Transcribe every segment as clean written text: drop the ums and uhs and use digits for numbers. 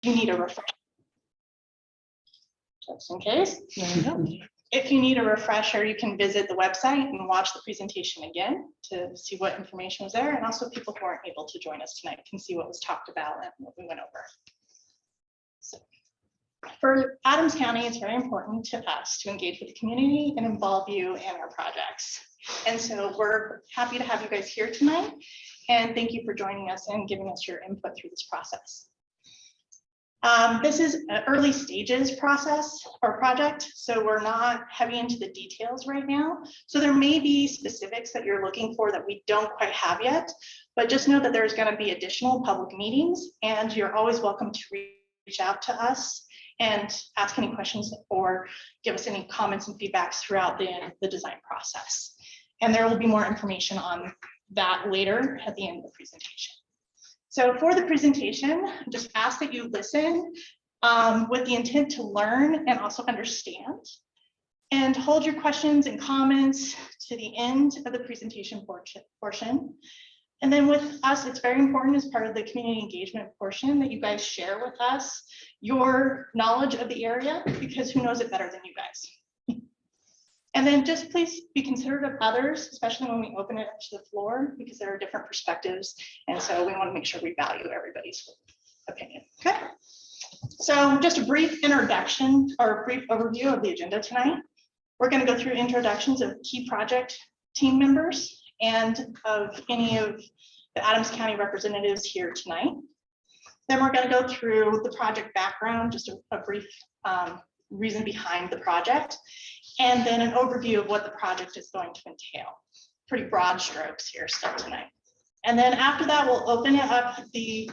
you need a refresher, just in case. There you go. If you need a refresher, you can visit the website and watch the presentation again to see what information was there. And also people who aren't able to join us tonight can see what was talked about and what we went over. So for Adams County, it's very important to us to engage with the community and involve you in our projects. And so we're happy to have you guys here tonight. And thank you for joining us and giving us your input through this process. This is an early stages process or project, so we're not heavy into the details right now. So there may be specifics that you're looking for that we don't quite have yet, but just know that there's going to be additional public meetings, and you're always welcome to reach out to us and ask any questions or give us any comments and feedbacks throughout the design process. And there will be more information on that later at the end of the presentation. So for the presentation, just ask that you listen with the intent to learn and also understand, and hold your questions and comments to the end of the presentation portion. And then with us, it's very important as part of the community engagement portion that you guys share with us your knowledge of the area, because who knows it better than you guys. And then just please be considerate of others, especially when we open it up to the floor, because there are different perspectives. And so we want to make sure we value everybody's opinion. Okay. So just a brief introduction or a brief overview of the agenda tonight. We're going to go through introductions of key project team members and of any of the Adams County representatives here tonight. Then we're going to go through the project background, just a brief reason behind the project, and then an overview of what the project is going to entail. Pretty broad strokes here still tonight. And then after that, we'll open it up the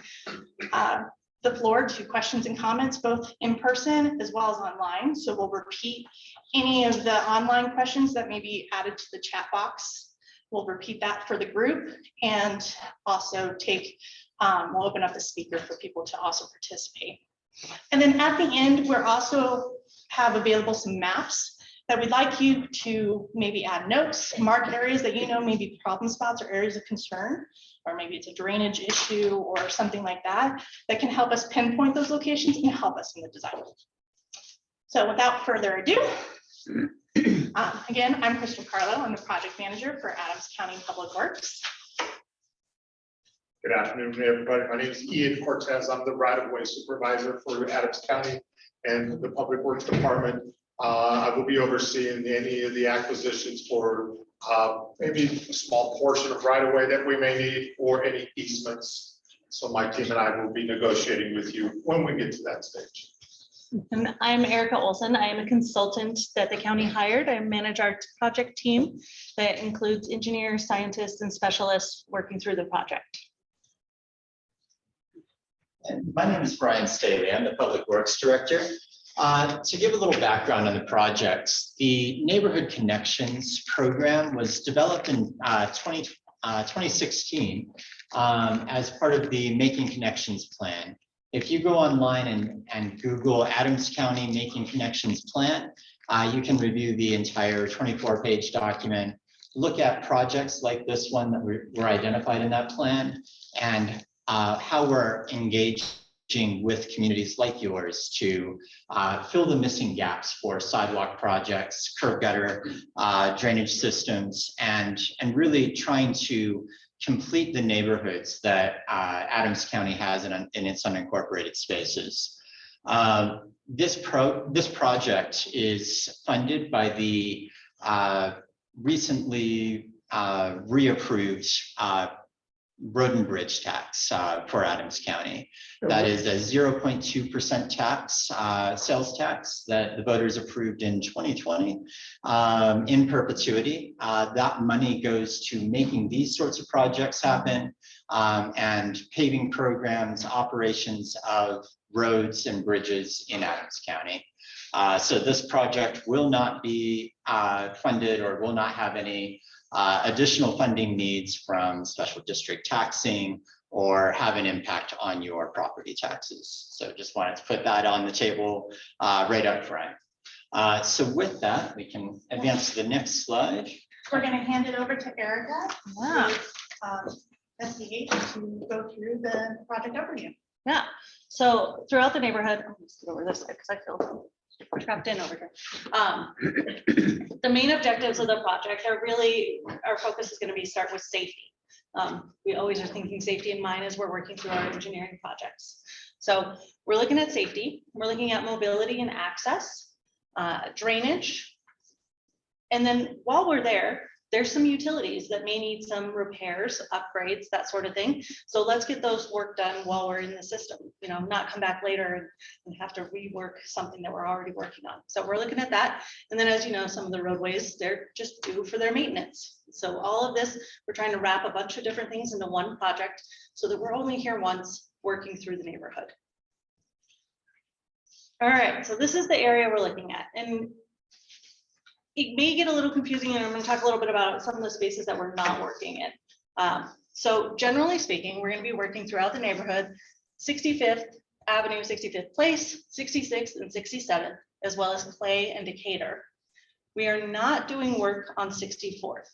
floor to questions and comments, both in person as well as online. So we'll repeat any of the online questions that may be added to the chat box. We'll repeat that for the group, and also we'll open up the speaker for people to also participate. And then at the end, we're also have available some maps that we'd like you to maybe add notes, mark areas that you know may be problem spots or areas of concern, or maybe it's a drainage issue or something like that, that can help us pinpoint those locations and help us in the design. So without further ado, again, I'm Crystal Carlo. I'm the project manager for Adams County Public Works. Good afternoon, everybody. My name is Ian Cortez. I'm the right-of-way supervisor for Adams County and the Public Works Department. I will be overseeing any of the acquisitions for maybe a small portion of right-of-way that we may need, or any easements. So my team and I will be negotiating with you when we get to that stage. And I'm Erica Olson. I am a consultant that the county hired. I manage our project team that includes engineers, scientists, and specialists working through the project. And my name is Brian Staley. I'm the Public Works Director. To give a little background on the project, the Neighborhood Connections program was developed in 2016 as part of the Making Connections plan. If you go online and Google Adams County Making Connections plan, you can review the entire 24-page document, look at projects like this one that were identified in that plan, and how we're engaging with communities like yours to fill the missing gaps for sidewalk projects, curb gutter, drainage systems, and really trying to complete the neighborhoods that Adams County has in its unincorporated spaces. This project is funded by the recently reapproved road and bridge tax for Adams County. That is a 0.2% tax, sales tax that the voters approved in 2020 in perpetuity. That money goes to making these sorts of projects happen, and paving programs, operations of roads and bridges in Adams County. So this project will not be funded or will not have any additional funding needs from special district taxing or have an impact on your property taxes. So just wanted to put that on the table right up front. So with that, we can advance to the next slide. We're going to hand it over to Erica, Wow. SDH, to go through the project overview. Yeah, so throughout the neighborhood, I'm just get over this side because I feel trapped in over here. The main objectives of the project are really, our focus is going to be start with safety. We always are thinking safety in mind as we're working through our engineering projects. So we're looking at safety, we're looking at mobility and access, drainage. And then while we're there, there's some utilities that may need some repairs, upgrades, that sort of thing. So let's get those work done while we're in the system, you know, not come back later and have to rework something that we're already working on. So we're looking at that. And then, as you know, some of the roadways, they're just due for their maintenance. So all of this, we're trying to wrap a bunch of different things into one project so that we're only here once working through the neighborhood. All right, so this is the area we're looking at. And it may get a little confusing, and I'm going to talk a little bit about some of the spaces that we're not working in. So generally speaking, we're going to be working throughout the neighborhood, 65th Avenue, 65th Place, 66th and 67th, as well as Clay and Decatur. We are not doing work on 64th,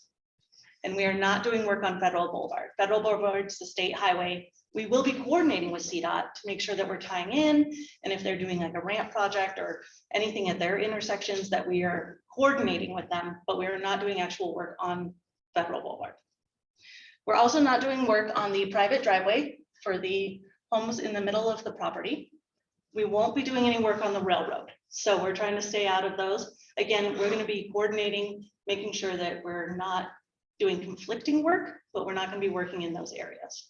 and we are not doing work on Federal Boulevard. Federal Boulevard is the state highway. We will be coordinating with CDOT to make sure that we're tying in, and if they're doing like a ramp project or anything at their intersections, that we are coordinating with them, but we are not doing actual work on Federal Boulevard. We're also not doing work on the private driveway for the homes in the middle of the property. We won't be doing any work on the railroad. So we're trying to stay out of those. Again, we're going to be coordinating, making sure that we're not doing conflicting work, but we're not going to be working in those areas.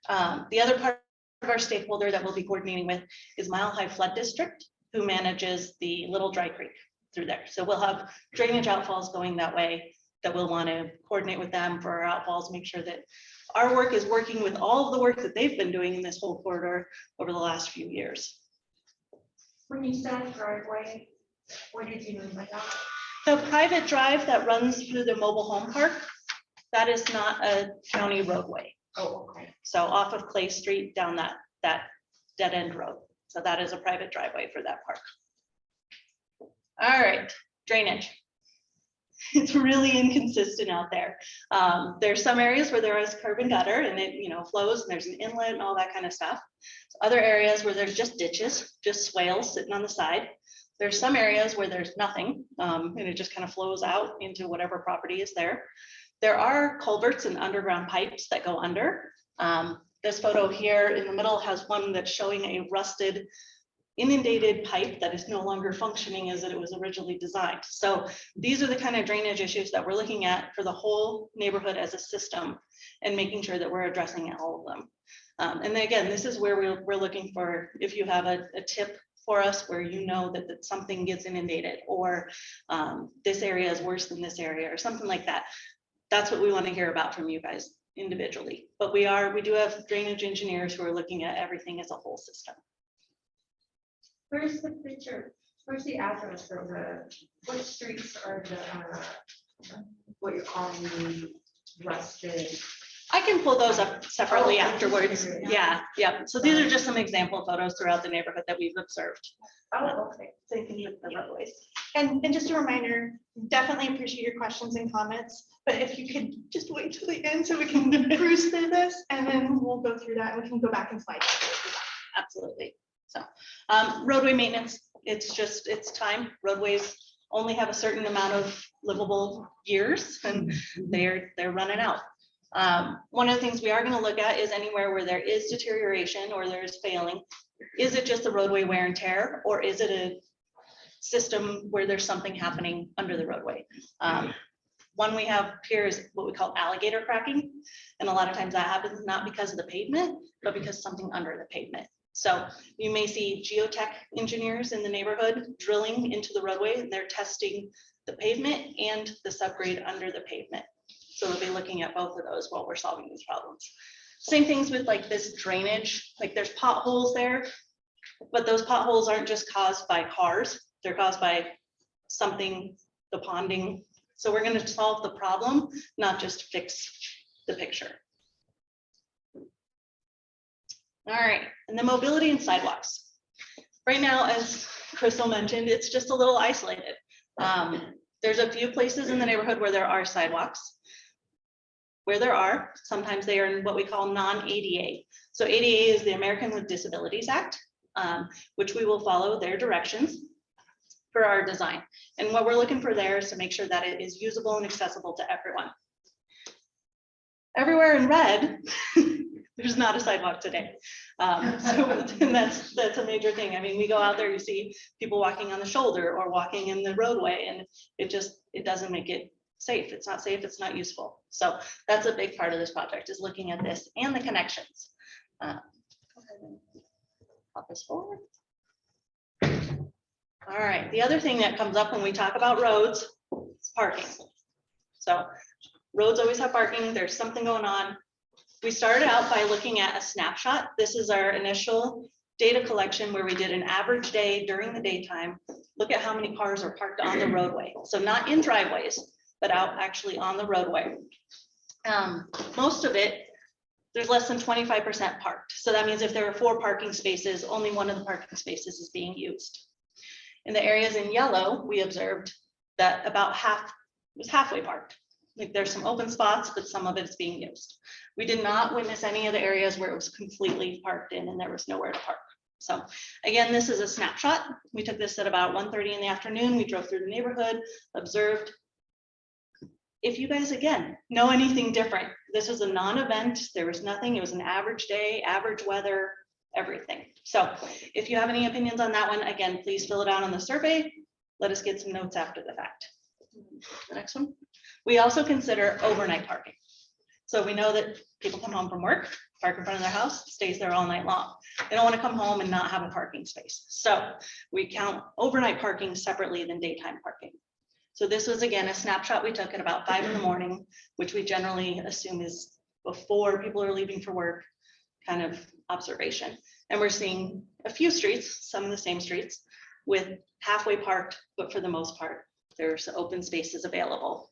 The other part of our stakeholder that we'll be coordinating with is Mile High Flood District, who manages the Little Dry Creek through there. So we'll have drainage outfalls going that way that we'll want to coordinate with them for our outfalls, make sure that our work is working with all of the work that they've been doing in this whole corridor over the last few years. When you said driveway, what did you mean by that? The private drive that runs through the mobile home park, that is not a county roadway. Oh, okay. So off of Clay Street down that dead end road. So that is a private driveway for that park. All right, drainage. It's really inconsistent out there. There's some areas where there is curb and gutter and it, you know, flows and there's an inlet and all that kind of stuff. Other areas where there's just ditches, just swales sitting on the side. There's some areas where there's nothing and it just kind of flows out into whatever property is there. There are culverts and underground pipes that go under. This photo here in the middle has one that's showing a rusted, inundated pipe that is no longer functioning as it was originally designed. So these are the kind of drainage issues that we're looking at for the whole neighborhood as a system and making sure that we're addressing all of them. And then again, this is where we're looking for, if you have a tip for us where you know that something gets inundated or this area is worse than this area or something like that. That's what we want to hear about from you guys individually. But we do have drainage engineers who are looking at everything as a whole system. Where's the picture? Where's the address for the, what streets are the, what you're calling the rusted? I can pull those up separately Oh, afterwards. yeah. Yeah. So these are just some example photos throughout the neighborhood that we've observed. Oh, okay. So you can look the roadways. And just a reminder, definitely appreciate your questions and comments, but if you could just wait till the end so we can cruise through this and then we'll go through that and we can go back and slide. Absolutely. So roadway maintenance, it's time. Roadways only have a certain amount of livable years and they're running out. One of the things we are going to look at is anywhere where there is deterioration or there's failing. Is it just the roadway wear and tear, or is it a system where there's something happening under the roadway? One we have here is what we call alligator cracking. And a lot of times that happens not because of the pavement, but because something under the pavement. So you may see geotech engineers in the neighborhood drilling into the roadway and they're testing the pavement and the subgrade under the pavement. So we'll be looking at both of those while we're solving these problems. Same things with like this drainage, like there's potholes there, but those potholes aren't just caused by cars, they're caused by something, the ponding. So we're going to solve the problem, not just fix the picture. All right, and the mobility and sidewalks. Right now, as Crystal mentioned, it's just a little isolated. There's a few places in the neighborhood where there are sidewalks. Where there are, sometimes they are in what we call non-ADA. So ADA is the American with Disabilities Act, which we will follow their directions for our design. And what we're looking for there is to make sure that it is usable and accessible to everyone. Everywhere in red, there's not a sidewalk today. So and that's a major thing. I mean, we go out there, you see people walking on the shoulder or walking in the roadway, and it doesn't make it safe. It's not safe, it's not useful. So that's a big part of this project, is looking at this and the connections. Go ahead and pop this forward. All right, the other thing that comes up when we talk about roads is parking. So roads always have parking, there's something going on. We started out by looking at a snapshot. This is our initial data collection where we did an average day during the daytime. Look at how many cars are parked on the roadway. So not in driveways, but out actually on the roadway. Most of it, there's less than 25% parked. So that means if there are 4 parking spaces, only one of the parking spaces is being used. In the areas in yellow, we observed that about half was halfway parked. Like there's some open spots, but some of it is being used. We did not witness any of the areas where it was completely parked in and there was nowhere to park. So again, this is a snapshot. We took this at about 1:30 in the afternoon. We drove through the neighborhood, observed. If you guys, again, know anything different, this was a non-event. There was nothing. It was an average day, average weather, everything. So if you have any opinions on that one, again, please fill it out on the survey. Let us get some notes after the fact. The next one. We also consider overnight parking. So we know that people come home from work, park in front of their house, stays there all night long. They don't want to come home and not have a parking space. So we count overnight parking separately than daytime parking. So this was, again, a snapshot we took at about 5 in the morning, which we generally assume is before people are leaving for work, kind of observation. And we're seeing a few streets, some of the same streets, with halfway parked, but for the most part, there's open spaces available.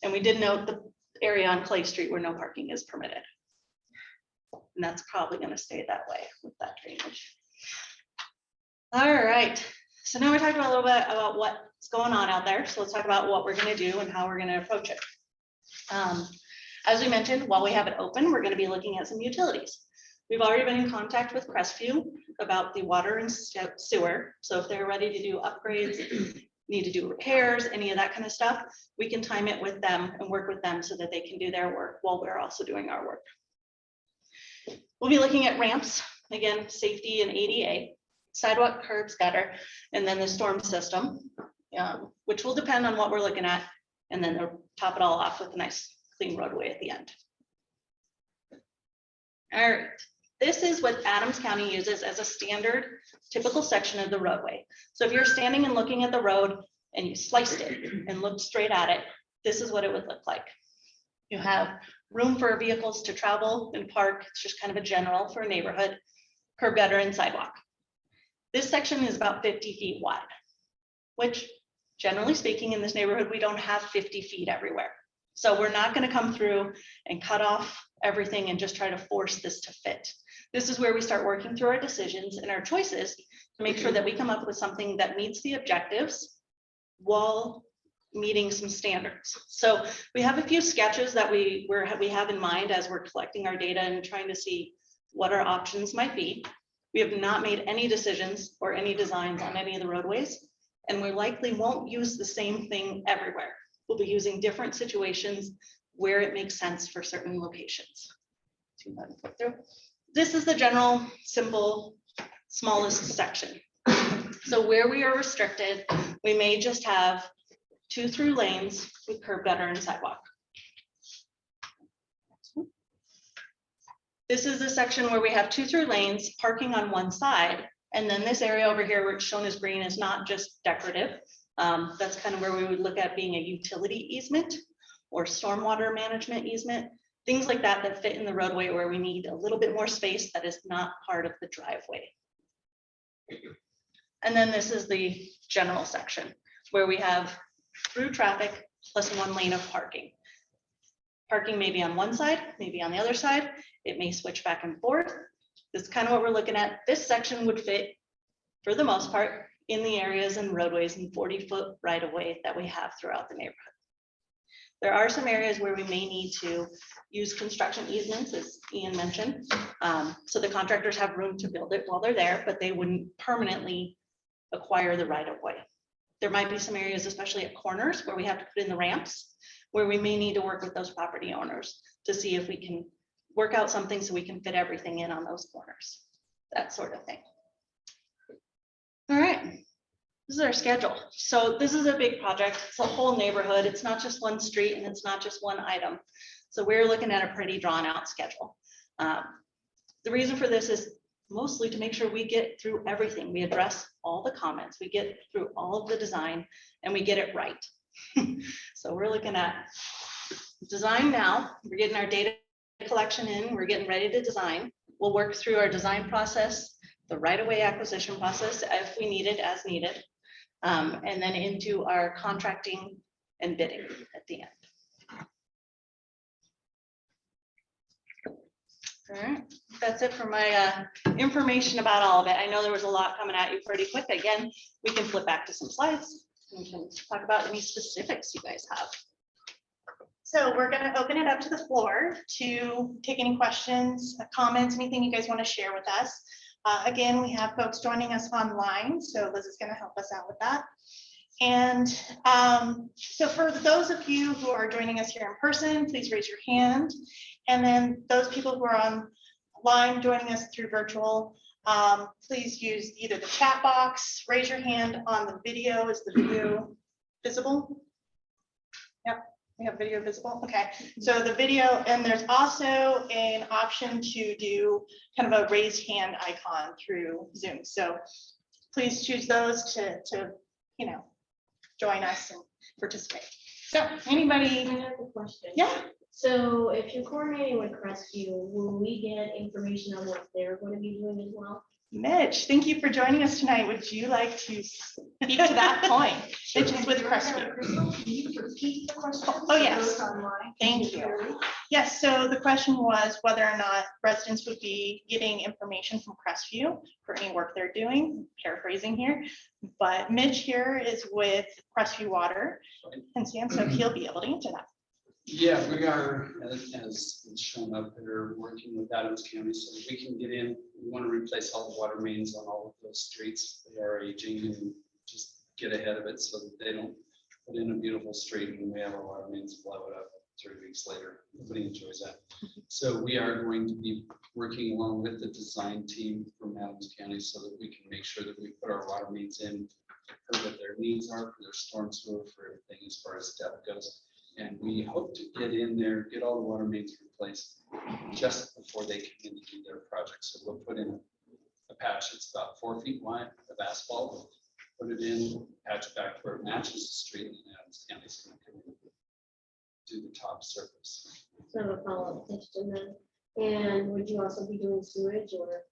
And we did note the area on Clay Street where no parking is permitted. And that's probably going to stay that way with that drainage. All right, so now we're talking about a little bit about what's going on out there. So let's talk about what we're going to do and how we're going to approach it. As we mentioned, while we have it open, we're going to be looking at some utilities. We've already been in contact with Crestview about the water and sewer. So if they're ready to do upgrades, need to do repairs, any of that kind of stuff, we can time it with them and work with them so that they can do their work while we're also doing our work. We'll be looking at ramps, again, safety and ADA, sidewalk, curbs, gutter, and then the storm system, which will depend on what we're looking at, and then they'll top it all off with a nice clean roadway at the end. All right, this is what Adams County uses as a standard typical section of the roadway. So if you're standing and looking at the road and you sliced it and looked straight at it, this is what it would look like. You have room for vehicles to travel and park. It's just kind of a general for a neighborhood, curb, gutter, and sidewalk. This section is about 50 feet wide, which generally speaking in this neighborhood, we don't have 50 feet everywhere. So we're not going to come through and cut off everything and just try to force this to fit. This is where we start working through our decisions and our choices to make sure that we come up with something that meets the objectives while meeting some standards. So we have a few sketches that we have in mind as we're collecting our data and trying to see what our options might be. We have not made any decisions or any designs on any of the roadways, and we likely won't use the same thing everywhere. We'll be using different situations where it makes sense for certain locations. This is the general, simple, smallest section. So where we are restricted, we may just have 2 through lanes with curb, gutter, and sidewalk. This is the section where we have 2 through lanes, parking on one side, and then this area over here, where it's shown as green, is not just decorative. That's kind of where we would look at being a utility easement or stormwater management easement, things like that that fit in the roadway where we need a little bit more space that is not part of the driveway. And then this is the general section where we have through traffic plus 1 lane of parking. Parking may be on one side, maybe on the other side. It may switch back and forth. This is kind of what we're looking at. This section would fit, for the most part, in the areas and roadways and 40-foot right-of-way that we have throughout the neighborhood. There are some areas where we may need to use construction easements, as Ian mentioned. So the contractors have room to build it while they're there, but they wouldn't permanently acquire the right of way. There might be some areas, especially at corners, where we have to put in the ramps, where we may need to work with those property owners to see if we can work out something so we can fit everything in on those corners, that sort of thing. All right, this is our schedule. So this is a big project. It's a whole neighborhood. It's not just one street and it's not just one item. So we're looking at a pretty drawn out schedule. The reason for this is mostly to make sure we get through everything. We address all the comments, we get through all of the design, and we get it right. So we're looking at design now. We're getting our data collection in. We're getting ready to design. We'll work through our design process, the right-of-way acquisition process if we need it as needed, and then into our contracting and bidding at the end. All right, that's it for my information about all of it. I know there was a lot coming at you pretty quick. Again, we can flip back to some slides. We can talk about any specifics you guys have. So we're going to open it up to the floor to take any questions, comments, anything you guys want to share with us. Again, we have folks joining us online, so Liz is going to help us out with that. And so for those of you who are joining us here in person, please raise your hand. And then those people who are online joining us through virtual, please use either the chat box, raise your hand on the video. Is the video visible? Yep, we have video visible. Okay, so the video, and there's also an option to do kind of a raised hand icon through Zoom. So please choose those to join us and participate. So anybody? I have a question. Yeah. So if you're coordinating with Crestview, will we get information on what they're going to be doing as well? Mitch, thank you for joining us tonight. Would you like to speak to that point? Mitch is with Crestview. Can you repeat the question? Oh, yes. For those online? Thank you. Yes, so the question was whether or not residents would be getting information from Crestview for any work they're doing, paraphrasing here. But Mitch here is with Crestview Water and Sam, so he'll be able to answer that. Yeah, we are, as it's shown up there, working with Adams County so that we can get in. We want to replace all the water mains on all of those streets. They are aging and just get ahead of it so that they don't put in a beautiful street and we have our water mains blow it up 3 weeks later. Nobody enjoys that. So we are going to be working along with the design team from Adams County so that we can make sure that we put our water mains in for what their needs are, for their storm sewer, for everything as far as depth goes. And we hope to get in there, get all the water mains replaced just before they come in to do their project. So we'll put in a patch that's about 4 feet wide of asphalt, put it in, patch it back where it matches the street, and Adams County's going to come in and do the top surface. So a follow-up question then. And would you also be doing sewage or?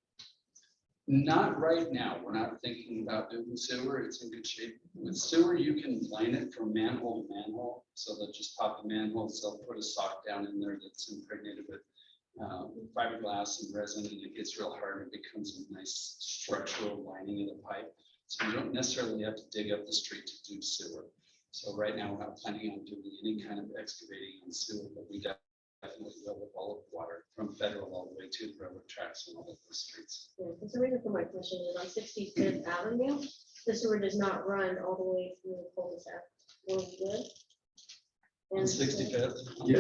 Not right now. We're not thinking about doing sewer. It's in good shape. With sewer, you can line it from manhole to manhole. So they'll just pop the manhole. So they'll put a sock down in there that's impregnated with fiberglass and resin, and it gets real hard. It becomes a nice structural lining of the pipe. So you don't necessarily have to dig up the street to do sewer. So right now, we're not planning on doing any kind of excavating on sewer, but we definitely will with all of the water from Federal all the way to the railroad tracks and all of the streets. Yeah, because the reason for my question is on 65th Avenue, the sewer does not run all the way through the cul-de-sac. Will it good? On And so- 65th. Yeah.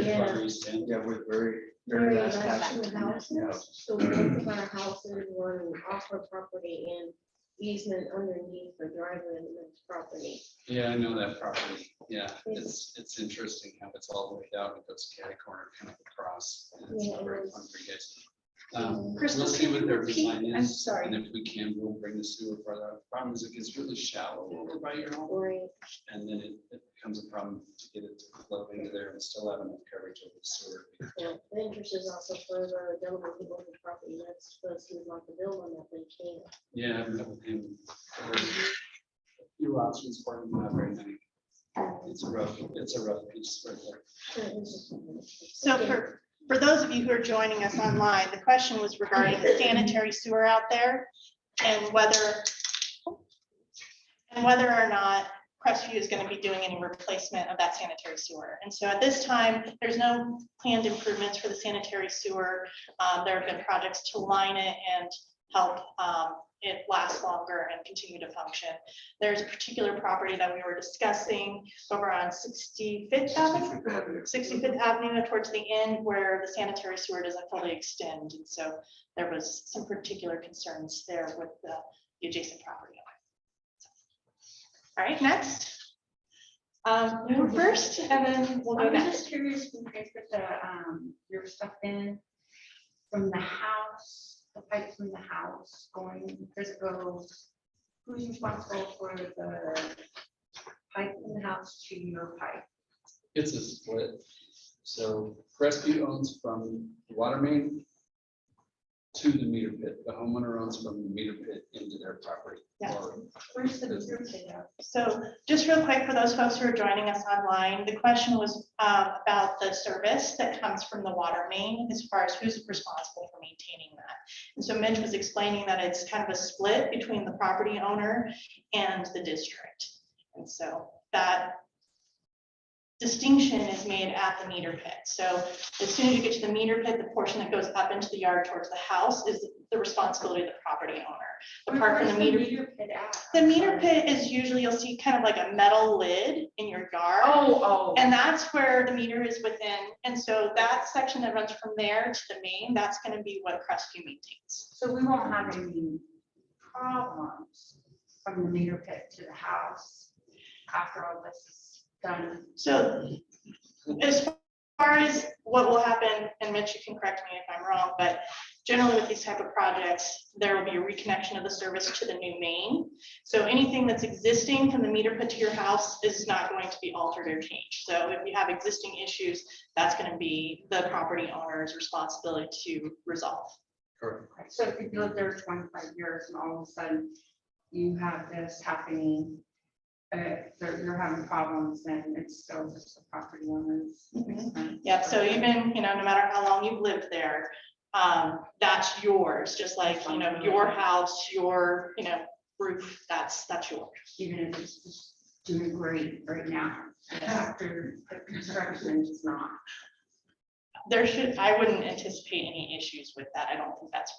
Yeah, we're very, Very very last nice house. to the houses. Yeah. So most of our houses run off our property and easement underneath the driveway in the next property. Yeah, I know that property. Yeah, it's interesting how it's all the way down. It goes catty corner kind of across. And it's Yeah, it very is. fun for you guys. Crystal, We'll see can what you their repeat? design is. I'm sorry. And if we can, we'll bring the sewer farther out. The problem is it gets really shallow over by your home. Right. And then it becomes a problem to get it to flow into there and still have enough coverage over the sewer. Yeah, the interest is also for the gentleman who owns the property. That's supposed to like the bill on that they can't. Yeah, I've met with him. There's a few options for him, not very many. It's a rough piece right there. So for those of you who are joining us online, the question was regarding the sanitary sewer out there and whether or not Crestview is going to be doing any replacement of that sanitary sewer. And so at this time, there's no planned improvements for the sanitary sewer. There have been projects to line it and help it last longer and continue to function. There's a particular property that we were discussing over on 65th Avenue. 65th Avenue towards the end where the sanitary sewer doesn't fully extend. And so there was some particular concerns there with the adjacent property owner. All right, next. You first, and then we'll go I'm next. just curious, when you guys put the, your stuff in from the house, the pipe from the house going, does it go, who's responsible for the pipe from the house to your pipe? It's a split. So Crestview owns from the water main to the meter pit. The homeowner owns from the meter pit into their property. Yeah. Or Where's the meter pit at? So just real quick for those folks who are joining us online, the question was about the service that comes from the water main as far as who's responsible for maintaining that. And so Mitch was explaining that it's kind of a split between the property owner and the district. And so that distinction is made at the meter pit. So as soon as you get to the meter pit, the portion that goes up into the yard towards the house is the responsibility of the property owner. The part from Where's the meter pit at? The meter pit is usually, you'll see kind of like a metal lid in your yard. Oh. And that's where the meter is within. And so that section that runs from there to the main, that's going to be what Crestview maintains. So we won't have any problems from the meter pit to the house after all this is done. So as far as what will happen, and Mitch, you can correct me if I'm wrong, but generally with these type of projects, there will be a reconnection of the service to the new main. So anything that's existing from the meter pit to your house is not going to be altered or changed. So if you have existing issues, that's going to be the property owner's responsibility to resolve. correct. So if you live there 25 years and all of a sudden you have this happening, you're having problems, and it's still just the property owners. Yeah, so even, no matter how long you've lived there, that's yours, just like, your house, your, roof, that's yours. Even if it's just doing great right now, after the construction, it's not. I wouldn't anticipate any issues with that. I don't think that's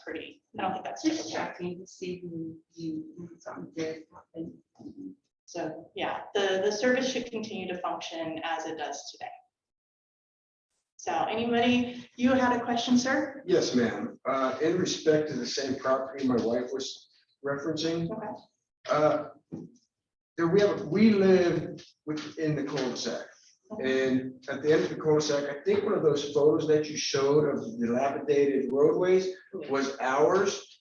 Just typical. checking to see who something did happen. So, yeah, the service should continue to function as it does today. So anybody, you had a question, sir? Yes, ma'am. In respect to the same property my wife was referencing, Okay. we live within the cul-de-sac. And at the end of the cul-de-sac, I think one of those photos that you showed of dilapidated roadways was ours,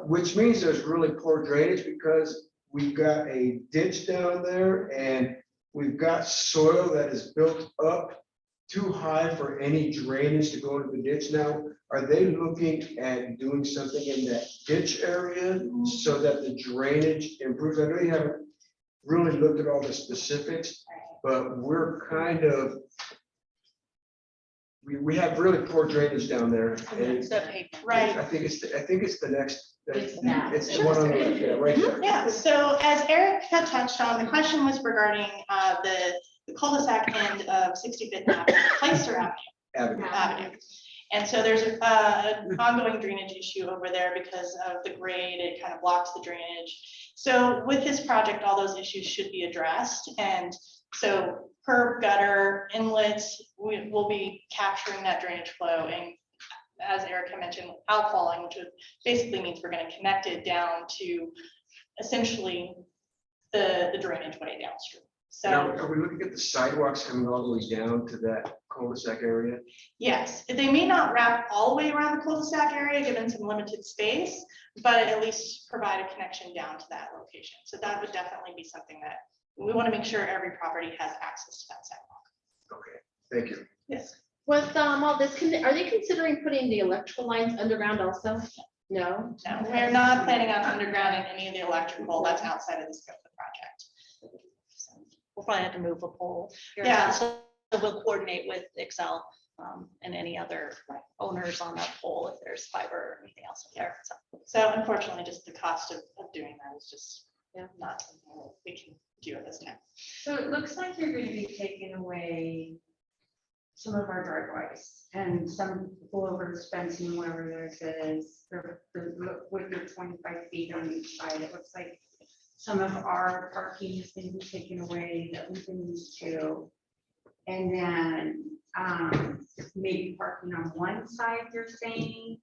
which means there's really poor drainage because we've got a ditch down there and we've got soil that is built up too high for any drainage to go into the ditch now. Are they looking at doing something in that ditch area so that the drainage improves? I know you haven't really looked at all the specifics, but we're kind of, we have really poor drainage down there. And Right. I think it's the next, It's that. it's the one on the left, yeah, right there. Yeah, so as Eric had touched on, the question was regarding the cul-de-sac end of 65th Avenue, Placer Avenue. And so there's an ongoing drainage issue over there because of the grade, it kind of blocks the drainage. So with this project, all those issues should be addressed. And so curb, gutter, inlets, we will be capturing that drainage flow. And as Eric had mentioned, outfalling, which basically means we're going to connect it down to essentially the drainage way downstream. Now, So are we looking at the sidewalks coming all the way down to that cul-de-sac area? yes, they may not wrap all the way around the cul-de-sac area, given some limited space, but at least provide a connection down to that location. So that would definitely be something that we want to make sure every property has access to that sidewalk. Okay, thank you. Yes. With all this, are they considering putting the electrical lines underground also? No? No, we're not planning on undergrounding any of the electrical. That's outside of the scope of the project. We'll probably have to move a pole. Yeah. So we'll coordinate with Excel and any other owners on that pole if there's fiber or anything else in there. So So unfortunately, just the cost of doing that is just not something that we can do at this time. So it looks like you're going to be taking away some of our driveways and some pullovers, fencing, wherever there is, with your 25 feet on each side. It looks like some of our parking is going to be taken away that we've been used to. And then maybe parking on one side, you're saying.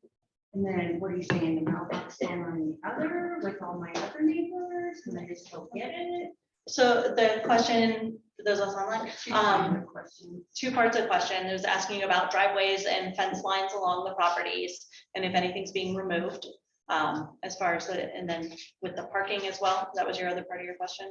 And then what are you saying, the mailbox stand on the other with all my other neighbors? Can I just go get it? So the question, for those of us online, Question. two parts of the question. There's asking about driveways and fence lines along the properties and if anything's being removed. As far as the, and then with the parking as well. That was your other part of your question.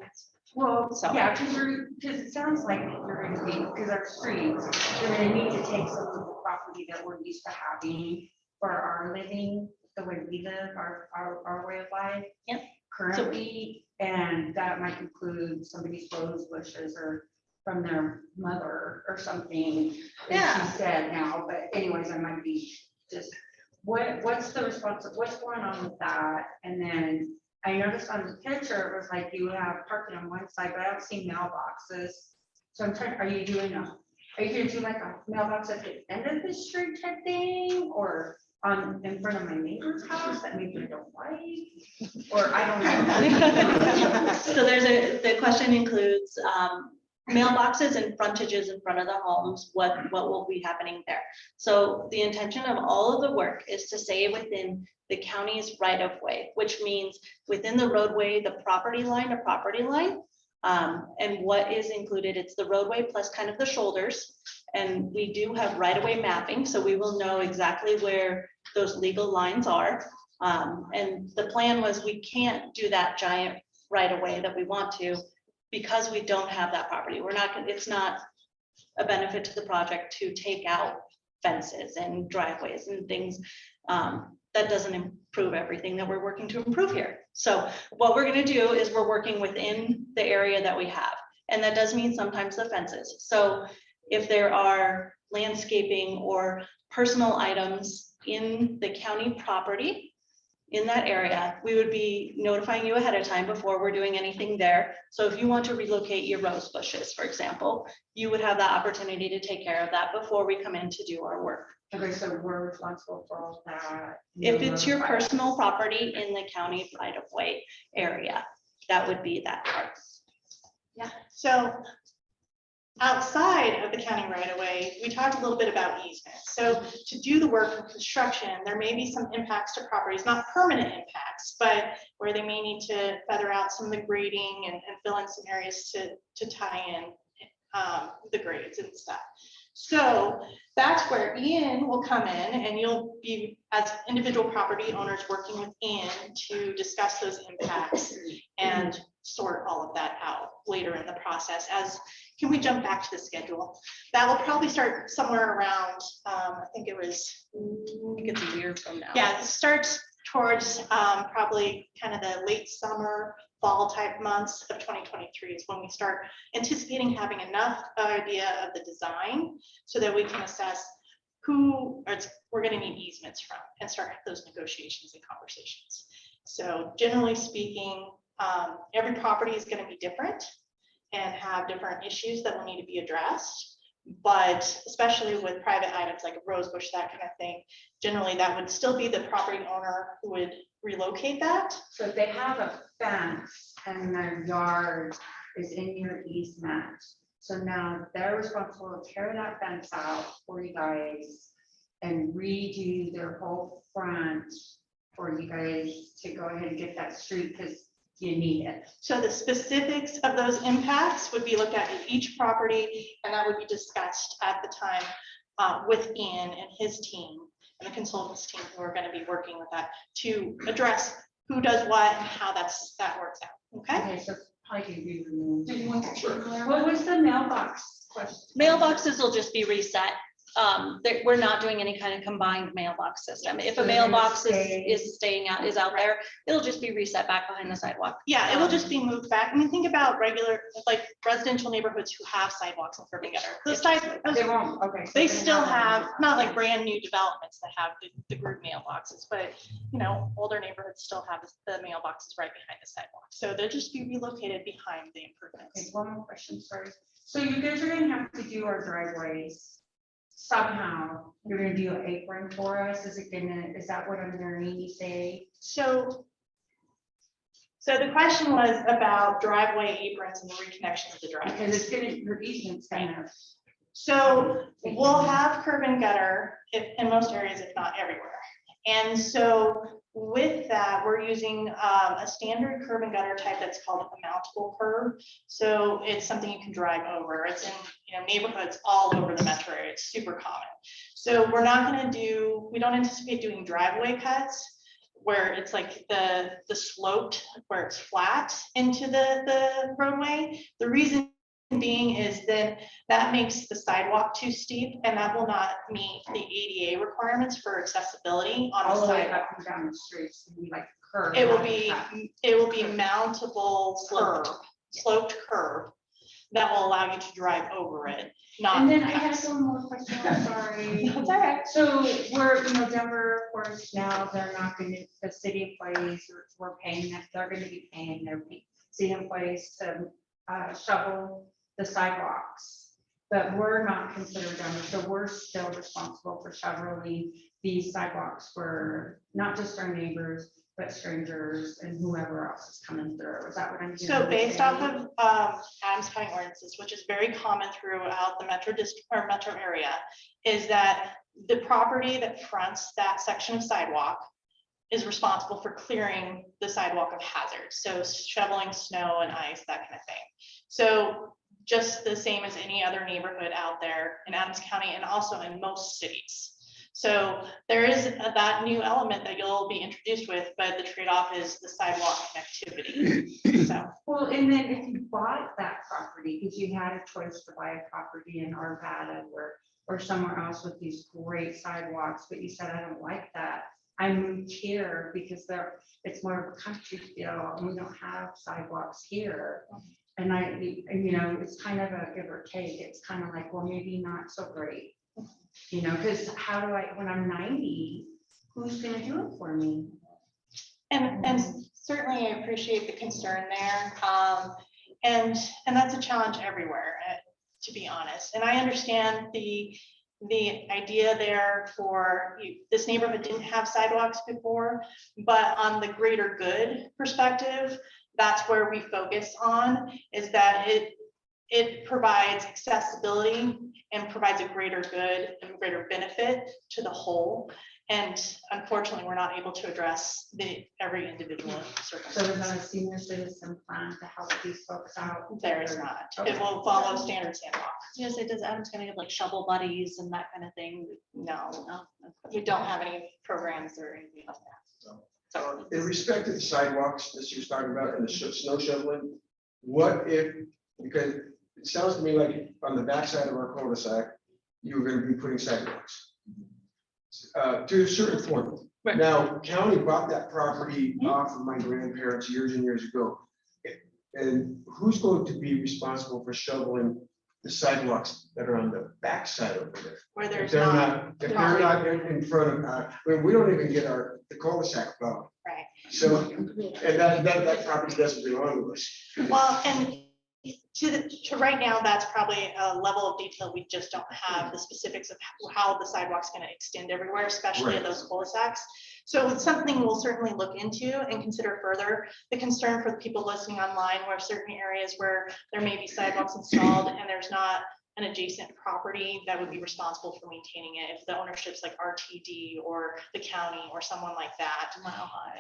Well, So- yeah, because it sounds like you're gonna be, because our streets, you're gonna need to take some of the property that we're used to having for our living, the way we live, our way of life. Yep. Currently, and that might include somebody's rose bushes or from their mother or something. that Yeah. She said now, but anyways, I might be just, what's the response, what's going on with that? And then I noticed on the picture, it was like you have parking on one side, but I don't see mailboxes. So I'm trying, are you gonna do like a mailbox at the end of the street type thing, or in front of my neighbor's house that maybe I don't like? Or I don't know. So the question includes mailboxes and frontages in front of the homes, what will be happening there? So the intention of all of the work is to stay within the county's right of way, which means within the roadway, the property line to property line. And what is included, it's the roadway plus kind of the shoulders. And we do have right of way mapping, so we will know exactly where those legal lines are. And the plan was we can't do that giant right of way that we want to because we don't have that property. We're not, it's not a benefit to the project to take out fences and driveways and things. That doesn't improve everything that we're working to improve here. So what we're gonna do is we're working within the area that we have. And that does mean sometimes the fences. So if there are landscaping or personal items in the county property in that area, we would be notifying you ahead of time before we're doing anything there. So if you want to relocate your rose bushes, for example, you would have the opportunity to take care of that before we come in to do our work. Okay, so we're responsible for all that. If it's your Notify us. personal property in the county right of way area, that would be that part. So outside of the county right of way, we talked a little bit about easements. So to do the work of construction, there may be some impacts to properties, not permanent impacts, but where they may need to feather out some of the grading and fill in some areas to tie in the grades and stuff. So that's where Ian will come in and you'll be, as individual property owners, working with Ian to discuss those impacts and sort all of that out later in the process. Can we jump back to the schedule? That will probably start somewhere around, I think it's a year from now. Yeah, it starts towards probably kind of the late summer, fall type months of 2023 is when we start anticipating having enough idea of the design so that we can assess who we're going to need easements from and start those negotiations and conversations. So generally speaking, every property is going to be different and have different issues that will need to be addressed. But especially with private items like a rose bush, that kind of thing, generally that would still be the property owner who would relocate that. So if they have a fence and their yard is in your easement, so now they're responsible to tear that fence out for you guys and redo their whole front for you guys to go ahead and get that street because you need it. So the specifics of those impacts would be looked at each property, and that would be discussed at the time with Ian and his team and the consultants team who are going to be working with that to address who does what and how that works out. Okay. Okay, so probably can be removed. Did you want to? What was the mailbox question? Mailboxes will just be reset. we're not doing any kind of combined mailbox system. If a So they're gonna mailbox stay- is out there, it'll just be reset back behind the sidewalk. Yeah, it will just be moved back. I mean, think about regular, like residential neighborhoods who have sidewalks and curb and gutter. Those They won't, okay. so they they're still not- have, not like brand new developments that have the group mailboxes, but you know, older neighborhoods still have the mailboxes right behind the sidewalk. So they'll just be relocated behind the Okay, improvements. one more question, sorry. So you guys are gonna have to do our driveways somehow. You're gonna do an apron for us. Is that what I'm hearing you say? So the question was about driveway aprons and the reconnection of the Because driveways. it's gonna, your easement's gonna. So we'll have curb and gutter in most areas, if not everywhere. And so with that, we're using a standard curb and gutter type that's called a mountable curb. So it's something you can drive over. It's in, you know, neighborhoods all over the metro area. It's super common. So we're not gonna do, we don't anticipate doing driveway cuts where it's like the sloped, where it's flat into the roadway. The reason being is that makes the sidewalk too steep, and that will not meet the ADA requirements for accessibility on All the the way sidewalk. up and down the streets, and be like curve. It will not be, cut. it will be mountable curb, Sloped. sloped curb that will allow you to drive over it, not. And then I had cuts. one more question, I'm sorry. That's all right. So we're, you know, Denver, of course, now they're not gonna, the city employees, we're paying them, they're gonna be paying their city employees to shovel the sidewalks. But we're not considered Denver, so we're still responsible for shoveling these sidewalks for not just our neighbors, but strangers and whoever else is coming through. Is that what I'm hearing? So you based say? off of Adams County ordinances, which is very common throughout the metro district or metro area, is that the property that fronts that section of sidewalk is responsible for clearing the sidewalk of hazards. So shoveling snow and ice, that kind of thing. So just the same as any other neighborhood out there in Adams County and also in most cities. So there is that new element that you'll be introduced with, but the trade-off is the sidewalk connectivity. So, Well, and then if you bought that property, because you had a choice to buy a property in Arvada or somewhere else with these great sidewalks, but you said, I don't like that. I moved here because it's more of a country feel and we don't have sidewalks here. And you know, it's kind of a give or take. It's kind of like, well, maybe not so great. You know, because how do when I'm 90, who's gonna do it for me? and certainly I appreciate the concern there. And that's a challenge everywhere, to be honest. And I understand the idea there for this neighborhood didn't have sidewalks before, but on the greater good perspective, that's where we focus on, is that it provides accessibility and provides a greater good and greater benefit to the whole. And unfortunately, we're not able to address every individual So there's circumstance. not a senior citizen plan to help these folks out. There is not. It will follow standard sandbox. Yes, it does. Adam's gonna have like shovel buddies and that kind of thing. No, No, we don't have any programs or anything like that. So In respect to the sidewalks that you was talking about and the snow shoveling, what if, because it sounds to me like on the backside of our cul-de-sac, you were gonna be putting sidewalks. To a certain point. Right. Now, county bought that property off of my grandparents years and years ago. And who's going to be responsible for shoveling the sidewalks that are on the backside over there? where If there's they're not, if they're not in front of, I mean, we don't even get the cul-de-sac plowed. right. So, and that property doesn't belong to us. Well, and to right now, that's probably a level of detail. We just don't have the specifics of how the sidewalk's gonna extend everywhere, especially in Right. those cul-de-sacs. So it's something we'll certainly look into and consider further. The concern for the people listening online, where certain areas where there may be sidewalks installed and there's not an adjacent property that would be responsible for maintaining it. If the ownership's like RTD or the county or someone like that,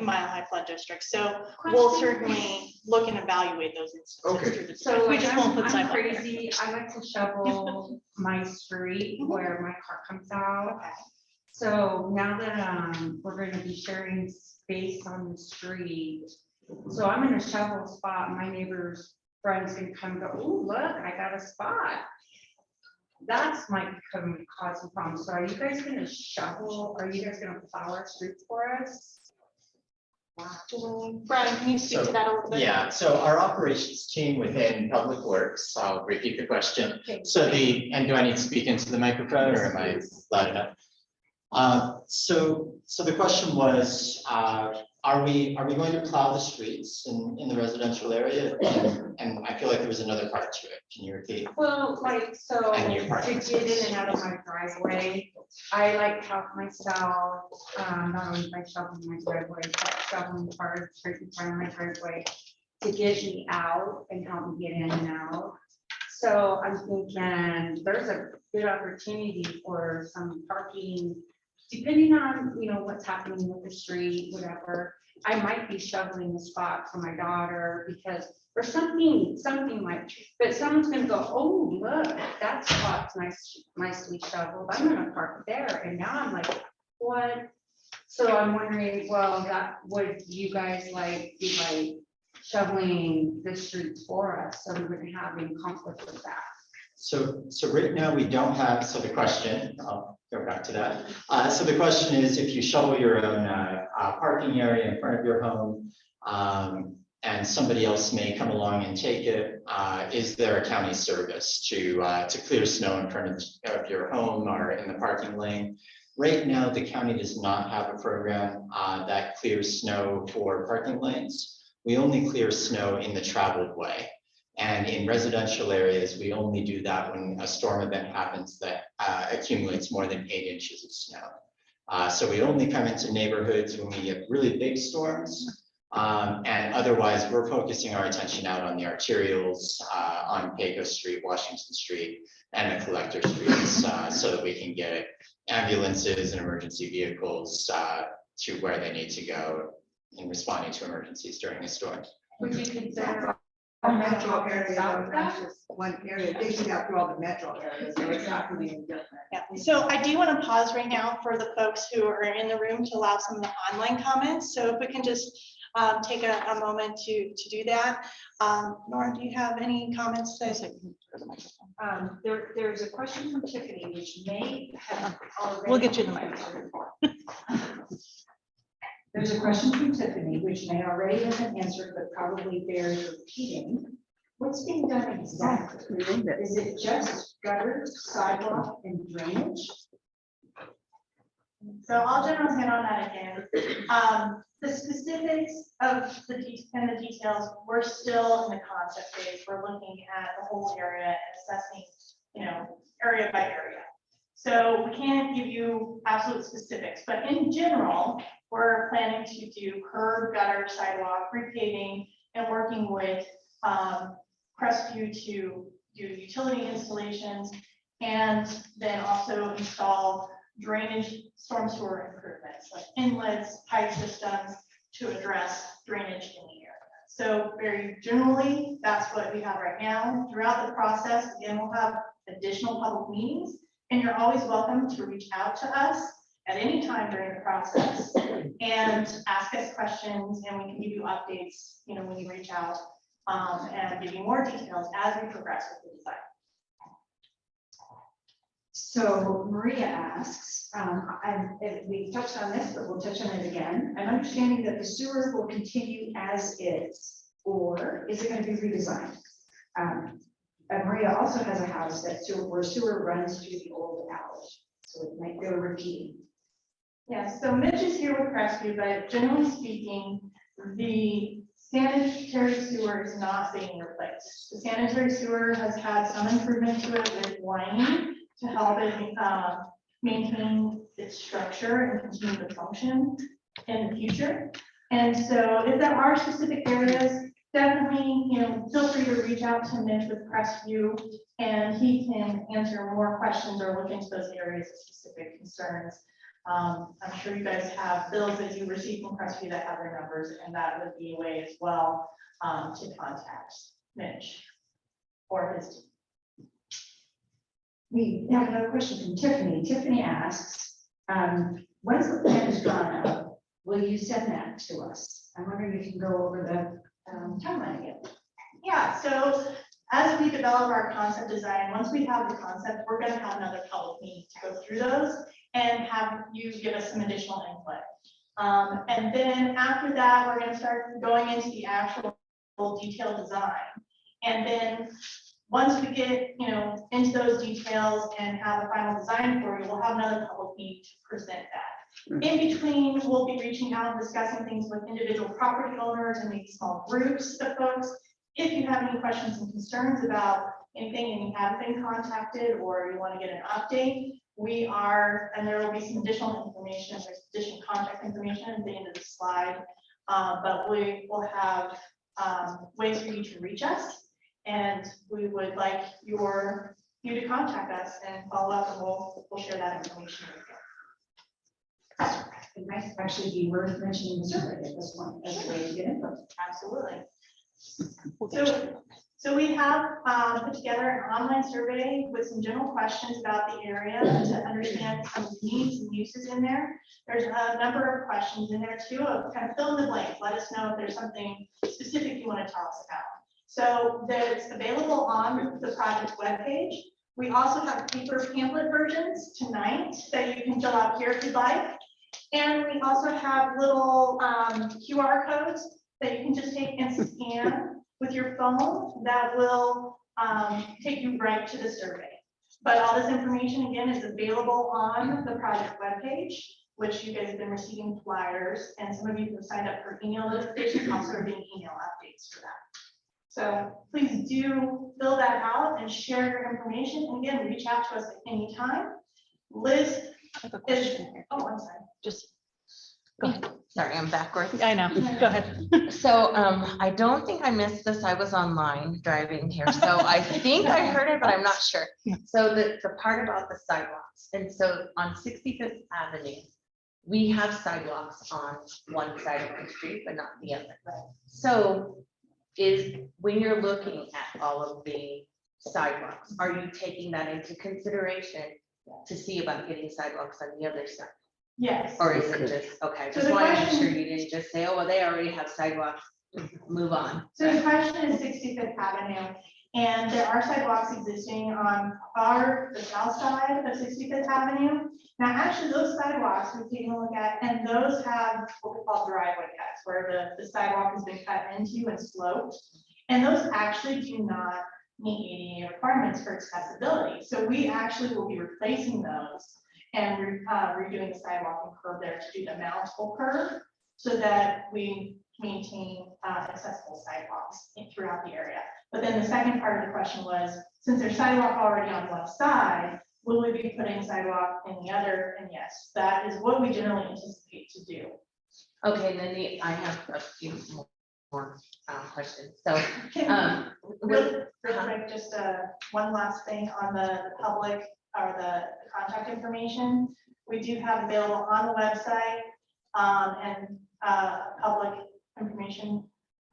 Mile High Flood District. So we'll Question. certainly look and evaluate those instances. Okay. through the So design. We like, just won't put I'm sidewalk there. crazy. I like to shovel my street where my car comes out. Okay. So now that we're gonna be sharing space on the street, so I'm in a shovel spot, my neighbor's friends can come go, oh, look, I got a spot. that's might cause some problems. So are you guys gonna shovel, are you guys gonna plow our streets for us? Brian, can you speak to that a little bit? Yeah, so our operations team within Public Works, I'll repeat the question. So and do I need to speak into the microphone or am I loud enough? So the question was, are we going to plow the streets in the residential area? And I feel like there was another part to it. Can you repeat? Well, like, so And your to parking get in space. and out of my driveway, I like help myself, not only by shoveling my driveway, but shoveling cars straight in front of my driveway to get me out and help me get in and out. So I'm thinking there's a good opportunity for some parking, depending on, you know, what's happening with the street, whatever. I might be shoveling the spot for my daughter because, or something like, but someone's gonna go, oh, look, that spot's nicely shoveled. I'm gonna park there. And now I'm like, what? So I'm wondering, well, would you guys like be like shoveling the streets for us? So we wouldn't have any conflict with that. So right now we don't have, so the question, I'll go back to that. So the question is, if you shovel your own parking area in front of your home, and somebody else may come along and take it, is there a county service to clear snow in front of your home or in the parking lane? Right now, the county does not have a program that clears snow for parking lanes. We only clear snow in the traveled way. And in residential areas, we only do that when a storm event happens that accumulates more than 8 inches of snow. So we only come into neighborhoods when we get really big storms. And otherwise, we're focusing our attention out on the arterials, on Pecos Street, Washington Street, and the collector streets, so that we can get ambulances and emergency vehicles to where they need to go in responding to emergencies during a storm. Would you consider A metro area, though, that's just one area, they should have through all the metro areas, so it's not really any different. Yeah, so I do want to pause right now for the folks who are in the room to allow some of the online comments. So if we can just take a moment to do that. Nora, do you have any comments to say? There's a question from Tiffany, which may have already. We'll get you the microphone. There's a question from Tiffany, which may already have been answered, but probably bears repeating. What's being done exactly? Is it just gutter, sidewalk, and drainage? So I'll general hit on that again. The specifics of the details, we're still in the concept phase. We're looking at the whole area and assessing, area by area. So we can't give you absolute specifics, but in general, we're planning to do curb, gutter, sidewalk, repaving, and working with Crestview to do utility installations, and then also install drainage, storm sewer improvements, like inlets, pipe systems to address drainage in the area. So very generally, that's what we have right now. Throughout the process, again, we'll have additional public meetings, and you're always welcome to reach out to us at any time during the process and ask us questions, and we can give you updates, when you reach out, and give you more details as we progress with the design. So Maria asks, we touched on this, but we'll touch on it again. I'm understanding that the sewer will continue as is, or is it going to be redesigned? And Maria also has a house where sewer runs through the old alley, so it might go repeating. Yeah, so Mitch is here with Crestview, but generally speaking, the sanitary sewer is not being replaced. The sanitary sewer has had some improvement to it with lining to help it maintain its structure and continue to function in the future. And so if there are specific areas, definitely, feel free to reach out to Mitch with Crestview, and he can answer more questions or look into those areas of specific concerns. I'm sure you guys have bills that you receive from Crestview that have their numbers, and that would be a way as well to contact Mitch or his team. We have another question from Tiffany. Tiffany asks, once the plan is drawn up, will you send that to us? I'm wondering if you can go over the timeline again. Yeah, so As we develop our concept design, once we have the concept, we're gonna have another public meeting to go through those and have you give us some additional input. And then after that, we're gonna start going into the actual detailed design. And then once we get, into those details and have a final design for you, we'll have another public meeting to present that. In between, we'll be reaching out and discussing things with individual property owners and maybe small groups of folks. If you have any questions and concerns about anything and you haven't been contacted or you want to get an update, we are, and there will be some additional information, there's additional contact information at the end of the slide. But we will have ways for you to reach us, and we would like you to contact us and follow up, and we'll share that information with you. It might actually be worth mentioning the survey at this point as a way to get input. Absolutely. So we have put together an online survey with some general questions about the area to understand some needs and uses in there. There's a number of questions in there too, of kind of fill in the blank. Let us know if there's something specific you want to tell us about. So that's available on the project webpage. We also have paper pamphlet versions tonight that you can fill out here if you'd like. And we also have little QR codes that you can just take and scan with your phone that will take you right to the survey. But all this information, again, is available on the project webpage, which you guys have been receiving flyers, and some of you have signed up for email notifications, also are getting email updates for that. So please do fill that out and share your information. And again, reach out to us at any time. Liz is, oh, I'm sorry. Just go ahead. Sorry, I'm backwards. I know, go ahead. So I don't think I missed this. I was online driving here, so I think I heard it, but I'm not sure. So the part about the sidewalks, and so on 65th Avenue, we have sidewalks on one side of the street, but not the other. So when you're looking at all of the sidewalks, are you taking that into consideration to see about getting sidewalks on the other side? Yes. Or is it just, okay, So just the want to make question- sure you didn't just say, oh, well, they already have sidewalks, move on. So the question is 65th Avenue, and there are sidewalks existing on the south side of 65th Avenue. Now, actually, those sidewalks we've taken a look at, and those have what we call driveway cuts, where the sidewalk has been cut into and sloped. And those actually do not meet ADA requirements for accessibility. So we actually will be replacing those and redoing the sidewalk and curb there to do the mountable curb, so that we maintain accessible sidewalks throughout the area. But then the second part of the question was, since there's sidewalk already on one side, will we be putting sidewalk in the other? And yes, that is what we generally anticipate to do. Okay, then I have a few more questions. So, Real quick, just one last thing on the public or the contact information. We do have available on the website and public information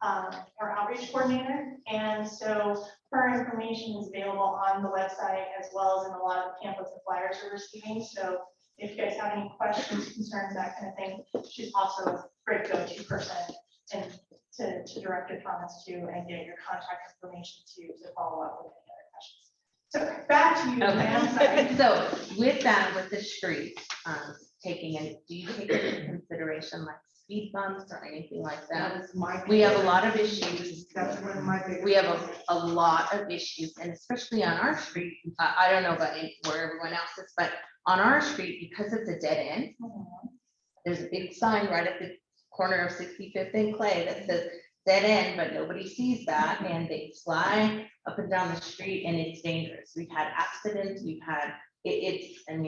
or outreach coordinator. And so her information is available on the website as well as in a lot of the pamphlets and flyers we're receiving. So if you guys have any questions, concerns, that kind of thing, she's also a great go-to person and to direct your comments to and get your contact information to follow up with any other questions. So back to you. I'm sorry. okay. So with that, with the street, do you take into consideration like speed bumps or anything like that? That is my. We have a lot of issues. That's one of my biggest. We have a lot of issues, and especially on our street, I don't know about where everyone else is, but on our street, because it's a dead end, there's a big sign right at the corner of 65th and Clay that says dead end, but nobody sees that, and they fly up and down the street, and it's dangerous. We've had accidents, we've had, it's an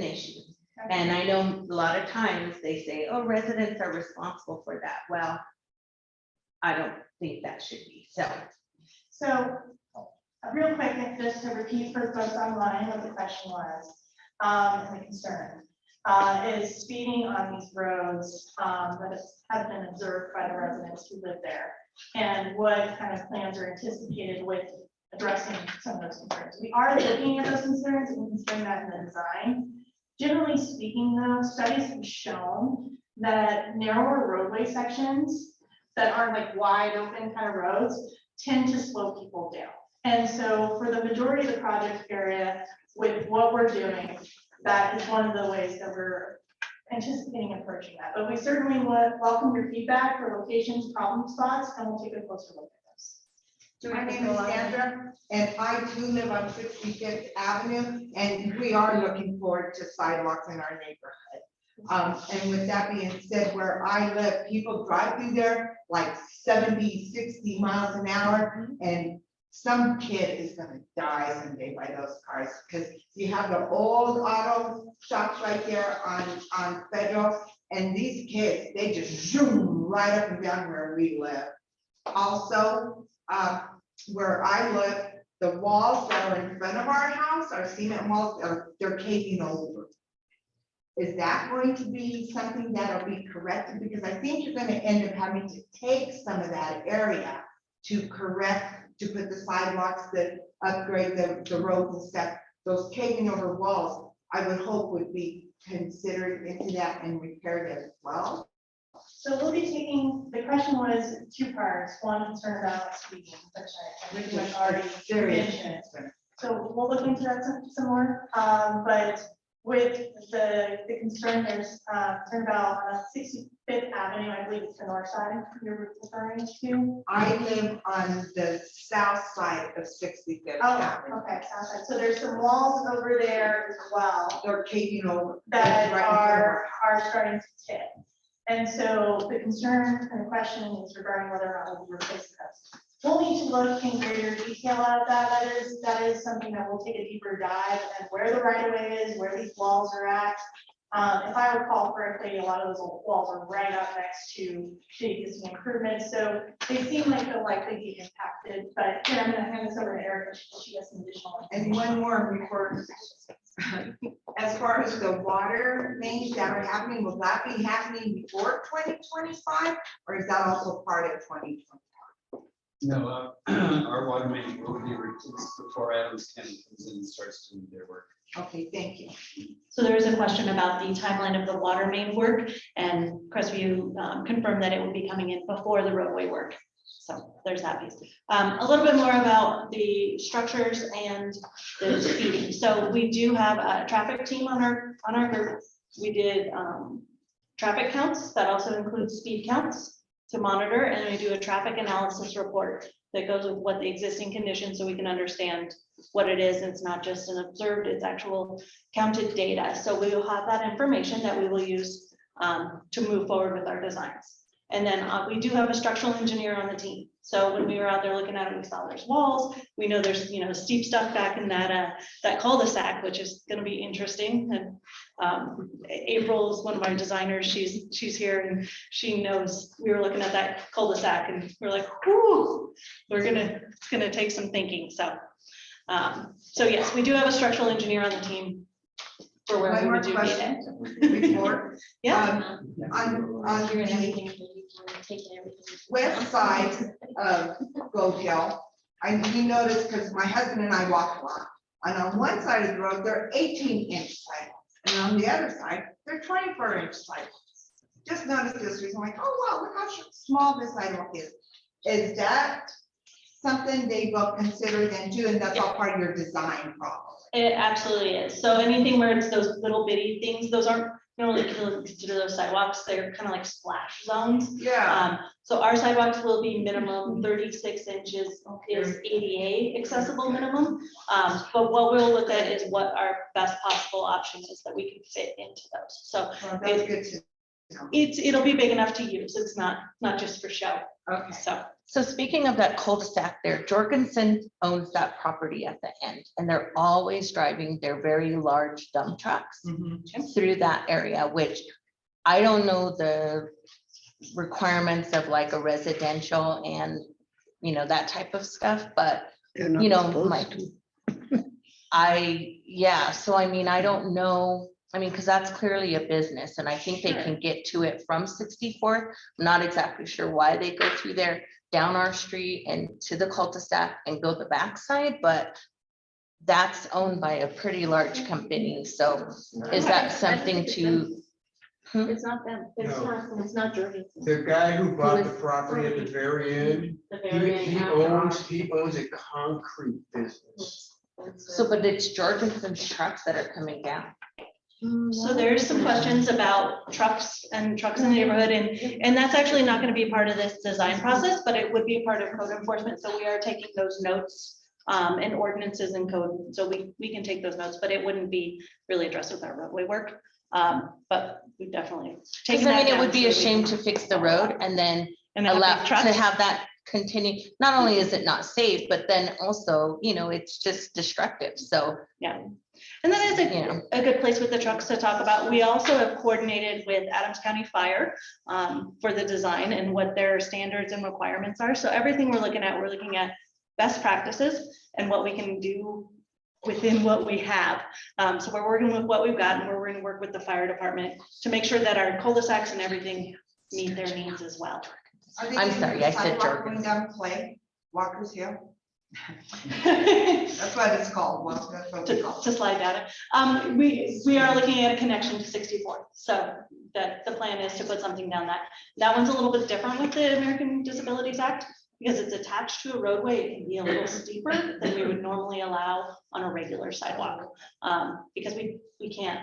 issue. And I know a lot of times they say, oh, residents are responsible for that. Well, I don't think that should be, So real quick, just to repeat for folks online what the question was, and the concern, is speeding on these roads that have been observed by the residents who live there, and what kind of plans are anticipated with addressing some of those concerns. We are looking at those concerns and considering that in the design. Generally speaking, though, studies have shown that narrower roadway sections that aren't like wide open kind of roads tend to slow people down. And so for the majority of the project area, with what we're doing, that is one of the ways that we're anticipating approaching that. But we certainly would welcome your feedback for locations, problem spots, and we'll take a closer look at this. My name is Sandra, and I too live on 65th Avenue, and we are looking forward to sidewalks in our neighborhood. And with that being said, where I live, people drive through there like 70, 60 miles an hour, and some kid is gonna die someday by those cars, because you have the old auto shops right there on Federal, and these kids, they just zoom right up and down where we live. Also, where I live, the walls that are in front of our house, our cement walls, they're caving over. Is that going to be something that'll be corrected? Because I think you're gonna end up having to take some of that area to put the sidewalks, that upgrade the roads and stuff. Those caving over walls, I would hope would be considered into that and repaired as well. So we'll be taking, the question was two parts, one concern about speeding, which I pretty much already mentioned. So we'll look into that some more, but with the concern, there's concern about 65th Avenue, I believe it's the north side you're referring to. I live on the south side of 65th Oh, Avenue. okay, south side. So there's some walls over there as well They're caving over. that right in front of our are starting to tip. And so the concern and the question is regarding whether or not we'll replace those. We'll need to look in greater detail at that. That is something that we'll take a deeper dive and where the right of way is, where these walls are at. If I recall correctly, a lot of those walls are right up next to the existing improvements, so they seem like they'll likely be impacted. But then I'm going to hand this over to Erica. She has some additional. And one more before, as far as the water mains that are happening, will that be happening before 2025? Or is that also part of 2025? No, our water main will be replaced before Adams County comes in and starts doing their work. Okay, thank you. So there is a question about the timeline of the water main work, and Crestview confirmed that it will be coming in before the roadway work. So there's that piece. A little bit more about the structures and the speeding. So we do have a traffic team on our group. We did traffic counts that also includes speed counts to monitor, and we do a traffic analysis report that goes with what the existing conditions, so we can understand what it is. It's not just an observed, it's actual counted data. So we will have that information that we will use to move forward with our designs. And then we do have a structural engineer on the team. So when we were out there looking at it, we saw there's walls. We know there's, steep stuff back in that cul-de-sac, which is going to be interesting. And April is one of our designers. She's here and she knows we were looking at that cul-de-sac and we're like, whoo, it's gonna take some thinking. So yes, we do have a structural engineer on the team for where we would do need it. Before, Yeah. on the west side of Gold Hill, we noticed, because my husband and I walk a lot, and on one side of the road, they're 18-inch sidewalks, and on the other side, they're 24-inch sidewalks. Just noticed this recently, like, oh wow, look how small this sidewalk is. Is that something they will consider then too, and that's all part of your design problem? It absolutely is. So anything where it's those little bitty things, those aren't normally consider those sidewalks. They're kind of like splash zones. Yeah. So our sidewalks will be minimum 36 inches is ADA accessible minimum. But what we'll look at is what our best possible option is that we can fit into those. So Well, that's good to know. it'll be big enough to use. It's not just for show. Okay. So speaking of that cul-de-sac there, Jorgensen owns that property at the end, and they're always driving their very large dump trucks through that area, which I don't know the requirements of like a residential and, that type of stuff, but so I mean, I don't know. Because that's clearly a business, and I think they can get to it from 64th. I'm not exactly sure why they go through there, down our street and to the cul-de-sac and go the backside, but that's owned by a pretty large company. So is that something to It's not them. No. It's not Jorgensen. The guy who bought the was property at the very end, The very end he after owns a concrete business. So, but it's Jorgensen's trucks that are coming down. So there's some questions about trucks and trucks in the neighborhood, and that's actually not gonna be a part of this design process, but it would be a part of code enforcement, so we are taking those notes and ordinances and code, so we can take those notes, but it wouldn't be really addressed with our roadway work. But we definitely taken Because I that mean, it down would be so a we shame can- to fix the road and then and then have allow big to trucks. have that continue. Not only is it not safe, but then also, you know, it's just destructive. So, Yeah, and that is you know. a good place with the trucks to talk about. We also have coordinated with Adams County Fire for the design and what their standards and requirements are. So everything we're looking at best practices and what we can do within what we have. So we're working with what we've got, and we're going to work with the fire department to make sure that our cul-de-sacs and everything meet their needs as well. Are they I'm gonna sorry, do I said sidewalk Jorgensen. Going down Clay, Walker's Hill, that's what it's called, well, that's what we call To slide down it. We are looking at a connection to 64th, so that the plan is to put something down that. That one's a little bit different with the American Disabilities Act, because it's attached to a roadway, it can be a little steeper than we would normally allow on a regular sidewalk. Because we can't,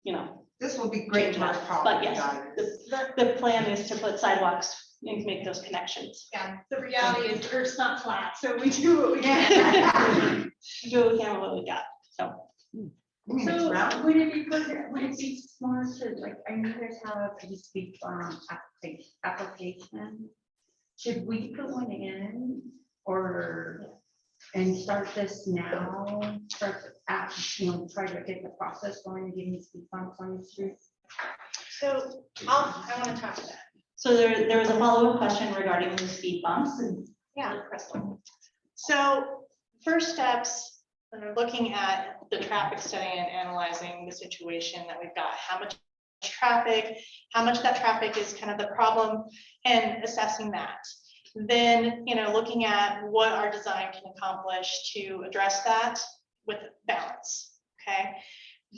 you know, This will be great change for our that, property but yes, values. the plan is to put sidewalks and to make those connections. Yeah, the reality is Earth's not flat, so we do what we can. Do what we can with what we got, so. You mean it's So round? would it be smart to, like, I know there's how to speak application. Should we put one in or, and start this now, start at, try to get the process going and getting speed bumps on the street? So I want to talk to that. So there was a follow-up question regarding the speed bumps and. Yeah, Crystal. So first steps, when we're looking at the traffic study and analyzing the situation that we've got, how much traffic, how much that traffic is kind of the problem, and assessing that. Then, looking at what our design can accomplish to address that with balance, okay?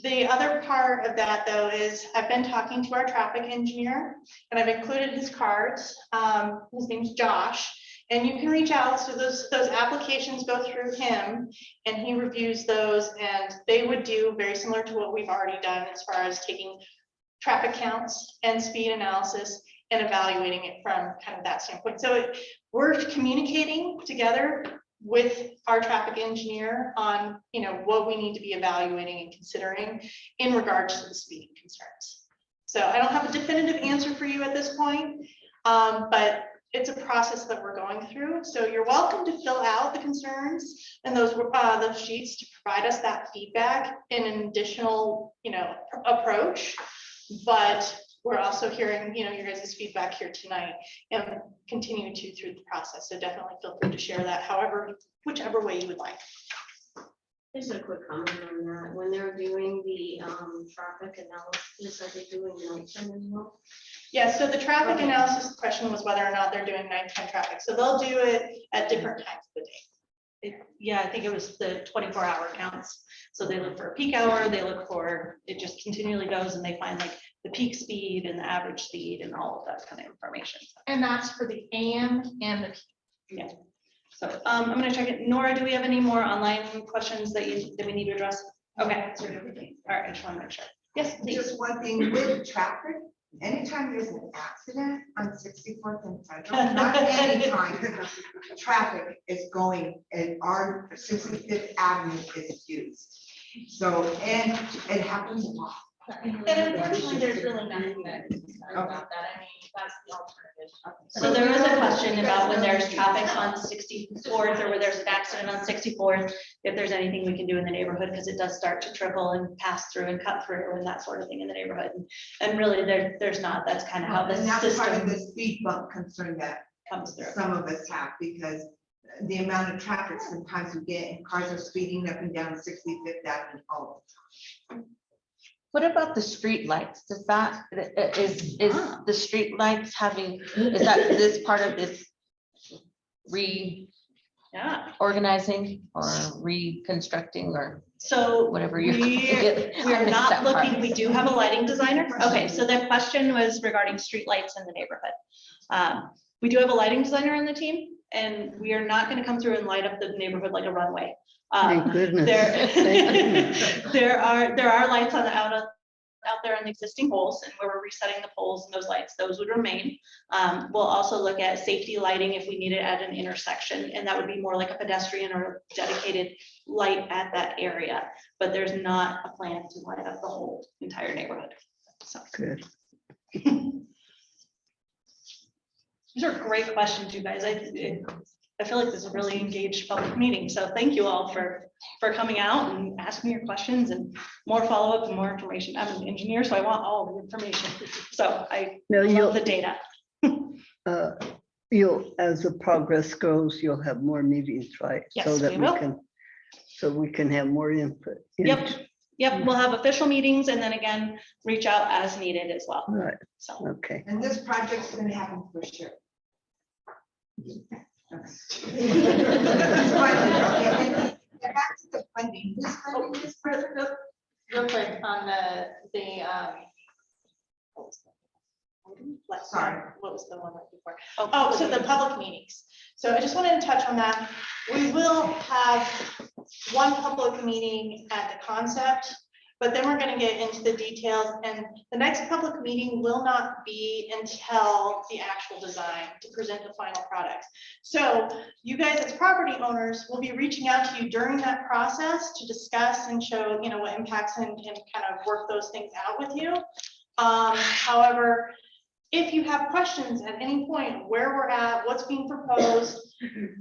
The other part of that, though, is I've been talking to our traffic engineer, and I've included his cards. His name's Josh, and you can reach out, so those applications go through him, and he reviews those, and they would do very similar to what we've already done as far as taking traffic counts and speed analysis and evaluating it from kind of that standpoint. So we're communicating together with our traffic engineer on, what we need to be evaluating and considering in regards to the speed concerns. So I don't have a definitive answer for you at this point, but it's a process that we're going through. So you're welcome to fill out the concerns and those sheets to provide us that feedback in an additional, approach. But we're also hearing, your guys' feedback here tonight and continue to through the process. So definitely feel free to share that whichever way you would like. Just a quick comment on that. When they're doing the traffic analysis, are they doing nighttime as well? Yeah, so the traffic Okay. analysis question was whether or not they're doing nighttime traffic. So they'll do it at different times of the day. Yeah, I think it was the 24-hour counts. So they look for a peak hour, they look for, it just continually goes and they find like the peak speed and the average speed and all of that kind of information. And that's for the AM and the Yeah. So I'm gonna check it. Nora, do we have any more online questions that we need to address? Okay. All right, I just want to make sure. Yes, please. Just one thing with traffic, anytime there's an accident on 64th and Federal, not anytime, traffic is going and our 65th Avenue is used. So, and it happens a lot. And unfortunately, there's really nothing that can be done about that. I mean, that's the alternative. So there was a question about when there's traffic on 64th or where there's an accident on 64th, if there's anything we can do in the neighborhood, because it does start to trickle and pass through and cut through and that sort of thing in the neighborhood. And really there's not, that's kind of how the And that's part of system the speed bump concern that comes through. some of us have, because the amount of traffic sometimes we get, and cars are speeding up and down 65th Avenue all the time. What about the street lights? Does that, is the street lights having, is this part of this Yeah. reorganizing or reconstructing or? So Whatever you're. we're I missed not that part. looking, we do have a lighting designer. Okay, so the question was regarding streetlights in the neighborhood. We do have a lighting designer on the team, and we are not gonna come through and light up the neighborhood like a runway. Thank goodness. There are lights on the out there on the existing poles, and where we're resetting the poles and those lights, those would remain. We'll also look at safety lighting if we need it at an intersection, and that would be more like a pedestrian or dedicated light at that area. But there's not a plan to light up the whole entire neighborhood. So Good. these are great questions, you guys. I feel like this is a really engaged public meeting, so thank you all for coming out and asking your questions and more follow-up and more information. I'm an engineer, so I want all the information. So I Now, love the data. You'll, as the progress goes, you'll have more meetings, right? So Yes, that we will. So we can have more input. Yep, we'll have official meetings and then again, reach out as needed as well. Right, So okay. And this project's gonna happen for sure. Back to the funding. Who's funding this project? Real quick on Sorry. what was the one right before? Oh, so the public meetings. So I just wanted to touch on that. We will have one public meeting at the concept, but then we're gonna get into the details, and the next public meeting will not be until the actual design to present the final product. So you guys as property owners will be reaching out to you during that process to discuss and show, you know, what impacts and kind of work those things out with you. However, if you have questions at any point where we're at, what's being proposed,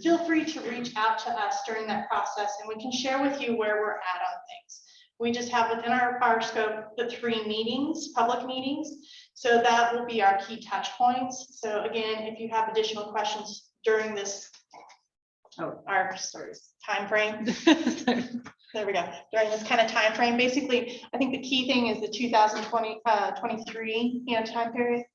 feel free to reach out to us during that process and we can share with you where we're at on things. We just have within our scope the 3 meetings, public meetings. So that will be our key touch points. So again, if you have additional questions during this, our time frame. There we go. During this kind of time frame, basically, I think the key thing is the 2023 time period.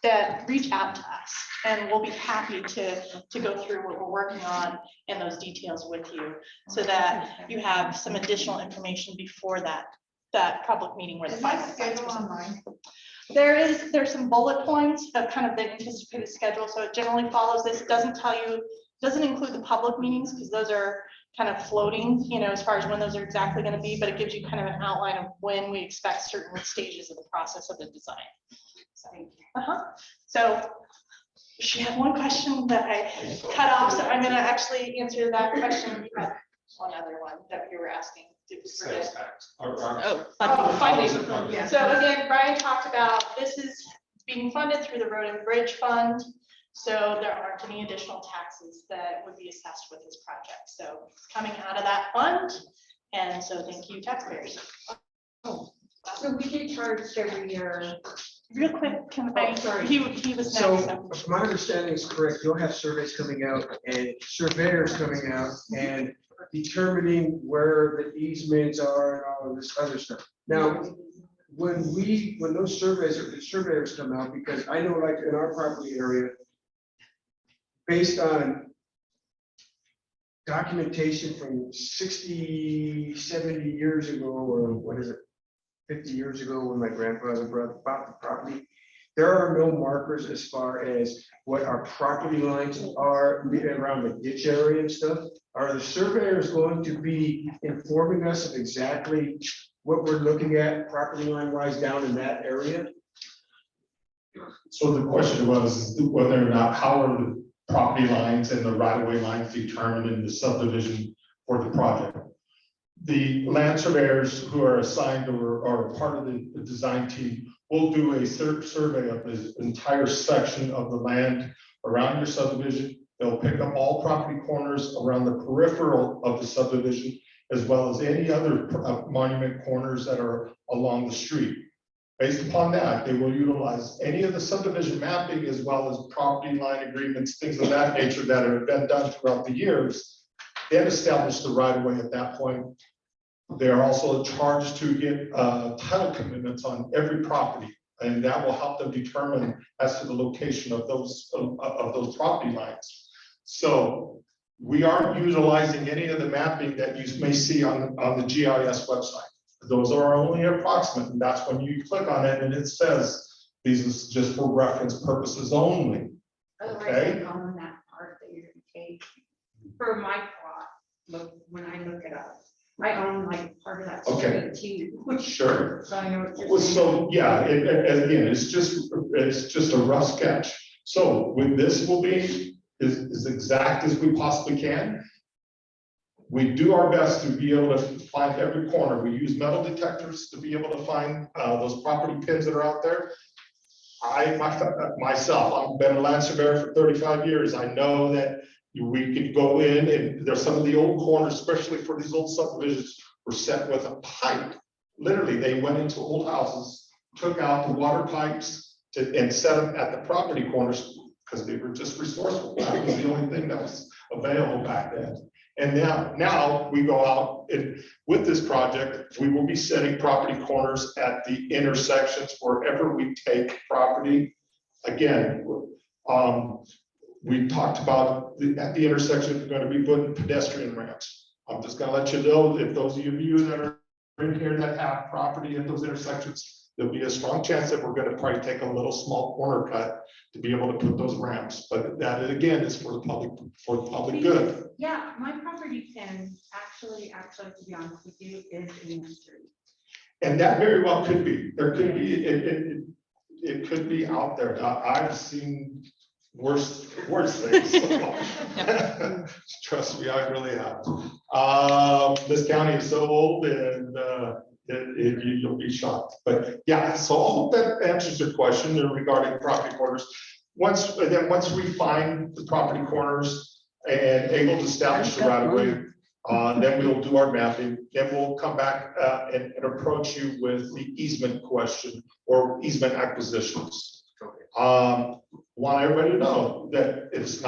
That reach out to us and we'll be happy to go through what we're working on and those details with you so that you have some additional information before that public meeting where the Is final. that schedule online? There's some bullet points of kind of the anticipated schedule. So it generally follows this. It doesn't tell you, doesn't include the public meetings because those are kind of floating, you know, as far as when those are exactly going to be, but it gives you kind of an outline of when we expect certain stages of the process of the design. So she had one question that I cut off, so I'm gonna actually answer that question. You had one other one that you were asking. Did we forget? Funding. Yeah. So again, Brian talked about, this is being funded through the Road and Bridge Fund. So there aren't any additional taxes that would be assessed with this project. So it's coming out of that fund. And so thank you, taxpayers. So we get charged every year. Real quick, can I, sorry. he was So next. So. if my understanding is correct, you'll have surveys coming out and surveyors coming out and determining where the easements are and all of this other stuff. Now, when those surveyors come out, because I know like in our property area, based on documentation from 60, 70 years ago, or what is it? 50 years ago when my grandfather bought the property, there are no markers as far as what our property lines are around the ditch area and stuff. Are the surveyors going to be informing us of exactly what we're looking at property line wise down in that area? So the question was whether or not, how are the property lines and the right-of-way lines determined in the subdivision for the project? The land surveyors who are assigned or are part of the design team will do a survey of this entire section of the land around your subdivision. They'll pick up all property corners around the peripheral of the subdivision, as well as any other monument corners that are along the street. Based upon that, they will utilize any of the subdivision mapping as well as property line agreements, things of that nature that have been done throughout the years. Then establish the right of way at that point. They are also charged to get title commitments on every property, and that will help them determine as to the location of those property lines. So we aren't utilizing any of the mapping that you may see on the GIS website. Those are only approximate, and that's when you click on it and it says, these is just for reference purposes only. Otherwise, Okay. I own that part that you're gonna take for my plot, look, when I look it up. I own like part of that Okay. street too. Sure. So I know what you're Well, saying. so, yeah, again, it's just a rough sketch. So with this will be as exact as we possibly can. We do our best to be able to find every corner. We use metal detectors to be able to find those property pins that are out there. Myself, I've been a land surveyor for 35 years. I know that we could go in and there's some of the old corners, especially for these old subdivisions, were set with a pipe. Literally, they went into old houses, took out the water pipes and set them at the property corners because they were just resourceful. That was the only thing that was available back then. And now we go out and with this project, we will be setting property corners at the intersections wherever we take property. Again, we talked about at the intersection, we're going to be putting pedestrian ramps. I'm just going to let you know if those of you that are in here that have property at those intersections, there'll be a strong chance that we're going to probably take a little small corner cut to be able to put those ramps. But that again is for the public good. Yeah, my property can actually, to be honest with you, is in the street. And that very well could be. There could be, it could be out there. I've seen worse things. So. Trust me, I really have. This county is so old and you'll be shocked. But yeah, so I hope that answers your question regarding property corners. Once we find the property corners and able to establish the right of way, then we'll do our mapping. Then we'll come back and approach you with the easement question or easement acquisitions. Want everybody to know that it's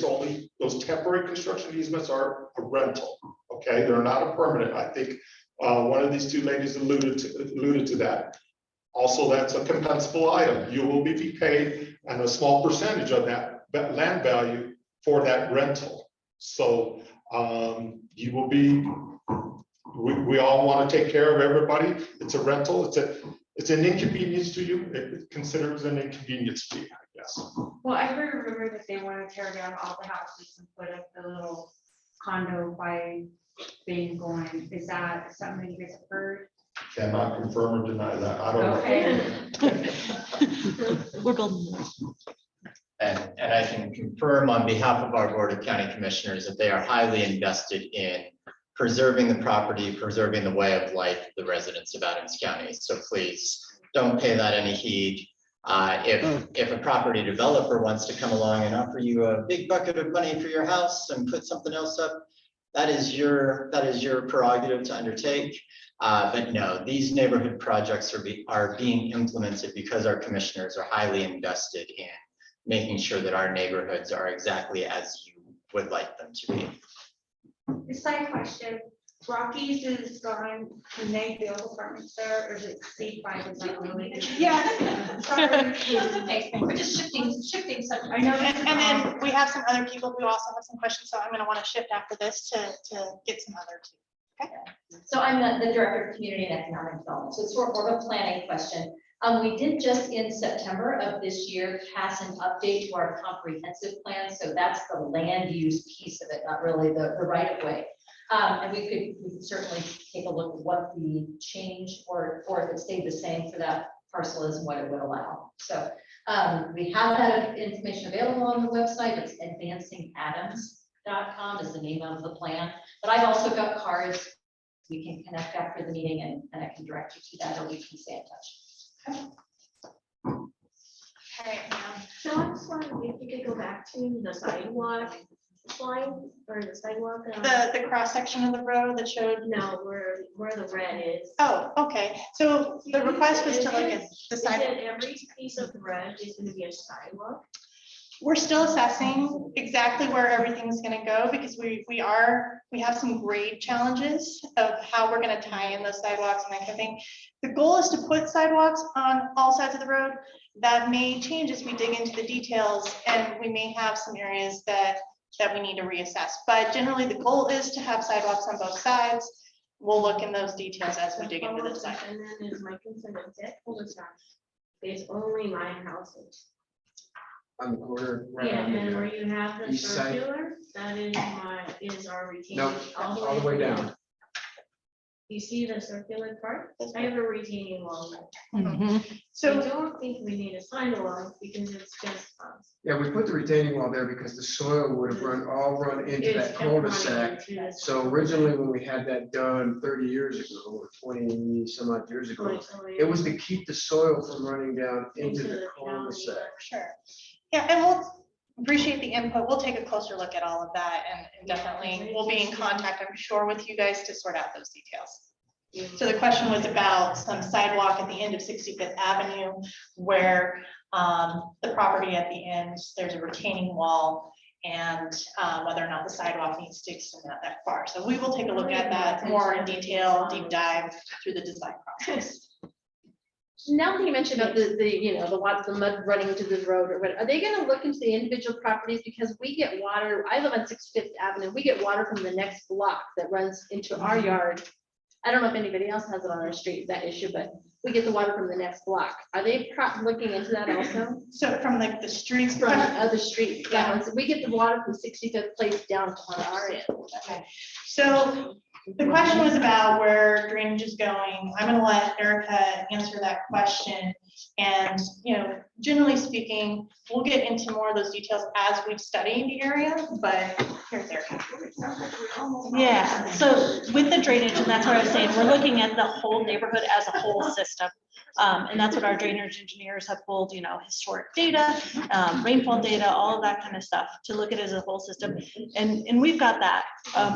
only those temporary construction easements are a rental. Okay, they're not a permanent. I think one of these two ladies alluded to that. Also, that's a compensable item. You will be paid and a small percentage of that land value for that rental. So you will be. We all want to take care of everybody. It's a rental. It's an inconvenience to you. It considers an inconvenience to you, I guess. Well, I heard a rumor that they want to tear down all the houses and put up the little condo by thing going. Is that something you guys have heard? Cannot confirm or deny that. I don't know. Okay. We're building. And I can confirm on behalf of our Board of County Commissioners that they are highly invested in preserving the property, preserving the way of life of the residents of Adams County. So please don't pay that any heed. If a property developer wants to come along and offer you a big bucket of money for your house and put something else up, that is your prerogative to undertake. But no, these neighborhood projects are being implemented because our commissioners are highly invested in making sure that our neighborhoods are exactly as you would like them to be. The side question, Rockies is gone, can they build apartments there, or is it C5, is that really? Yeah. Sorry. We're just shifting subject. I know, and then we have some other people who also have some questions, so I'm gonna want to shift after this to get some other too. Okay. So I'm the Director of Community and Economic Development, so it's sort of a planning question. We did just in September of this year pass an update to our comprehensive plan, so that's the land use piece of it, not really the right of way. And we could certainly take a look at what the change or if it stayed the same for that parcel is and what it would allow. So we have that information available on the website. It's advancingadams.com is the name of the plan. But I've also got cards. We can connect after the meeting and I can direct you to that, or we can stay in touch. All right, ma'am. So I just wanted, if you could go back to the sidewalk slide or the sidewalk. The cross section of the road that showed. No, where the red is. Oh, okay. So the request was to look at the sidewalk. Every piece of red is going to be a sidewalk. We're still assessing exactly where everything's gonna go because we have some grade challenges of how we're gonna tie in those sidewalks and that kind of thing. The goal is to put sidewalks on all sides of the road. That may change as we dig into the details, and we may have some areas that that we need to reassess. But generally, the goal is to have sidewalks on both sides. We'll look in those details as we dig into the design. And then is my concern is that cul-de-sac is only my house. On the corner. right Yeah, on the, and where you have the east side. circular, that is our retaining. No, all the way down. You see the circular part? I have a retaining wall. So I don't think we need a sidewalk because it's just us. Yeah, we put the retaining wall there because the soil would have run into It's that kept running cul-de-sac. into the- So originally, when we had that done 30 years ago, or 20 some odd years ago, it was to keep the soil from running down into the cul-de-sac. sure. Yeah, and we'll appreciate the input. We'll take a closer look at all of that and definitely we'll be in contact, I'm sure, with you guys to sort out those details. So the question was about some sidewalk at the end of 65th Avenue where the property at the end, there's a retaining wall and whether or not the sidewalk needs to extend out that far. So we will take a look at that more in detail, deep dive through the design process. Now that you mentioned about the mud running into the road, or what, are they gonna look into the individual properties? Because we get water, I live on 65th Avenue, we get water from the next block that runs into our yard. I don't know if anybody else has it on our street, that issue, but we get the water from the next block. Are they looking into that also? So from like the streets. From the other street, yeah, we get the water from 65th Place down to our end. Okay. So the question was about where drainage is going. I'm gonna let Erica answer that question. And, generally speaking, we'll get into more of those details as we've studied the area, but here's Erica. Yeah, so with the drainage, and that's what I was saying, we're looking at the whole neighborhood as a whole system. And that's what our drainage engineers have pulled, historic data, rainfall data, all of that kind of stuff to look at it as a whole system. And we've got that.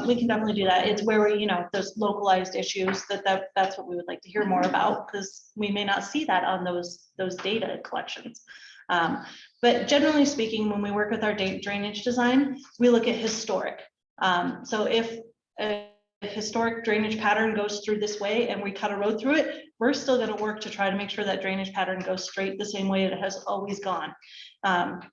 We can definitely do that. It's where we, those localized issues that's what we would like to hear more about because we may not see that on those data collections. But generally speaking, when we work with our drainage design, we look at historic. So if a historic drainage pattern goes through this way and we cut a road through it, we're still going to work to try to make sure that drainage pattern goes straight the same way it has always gone.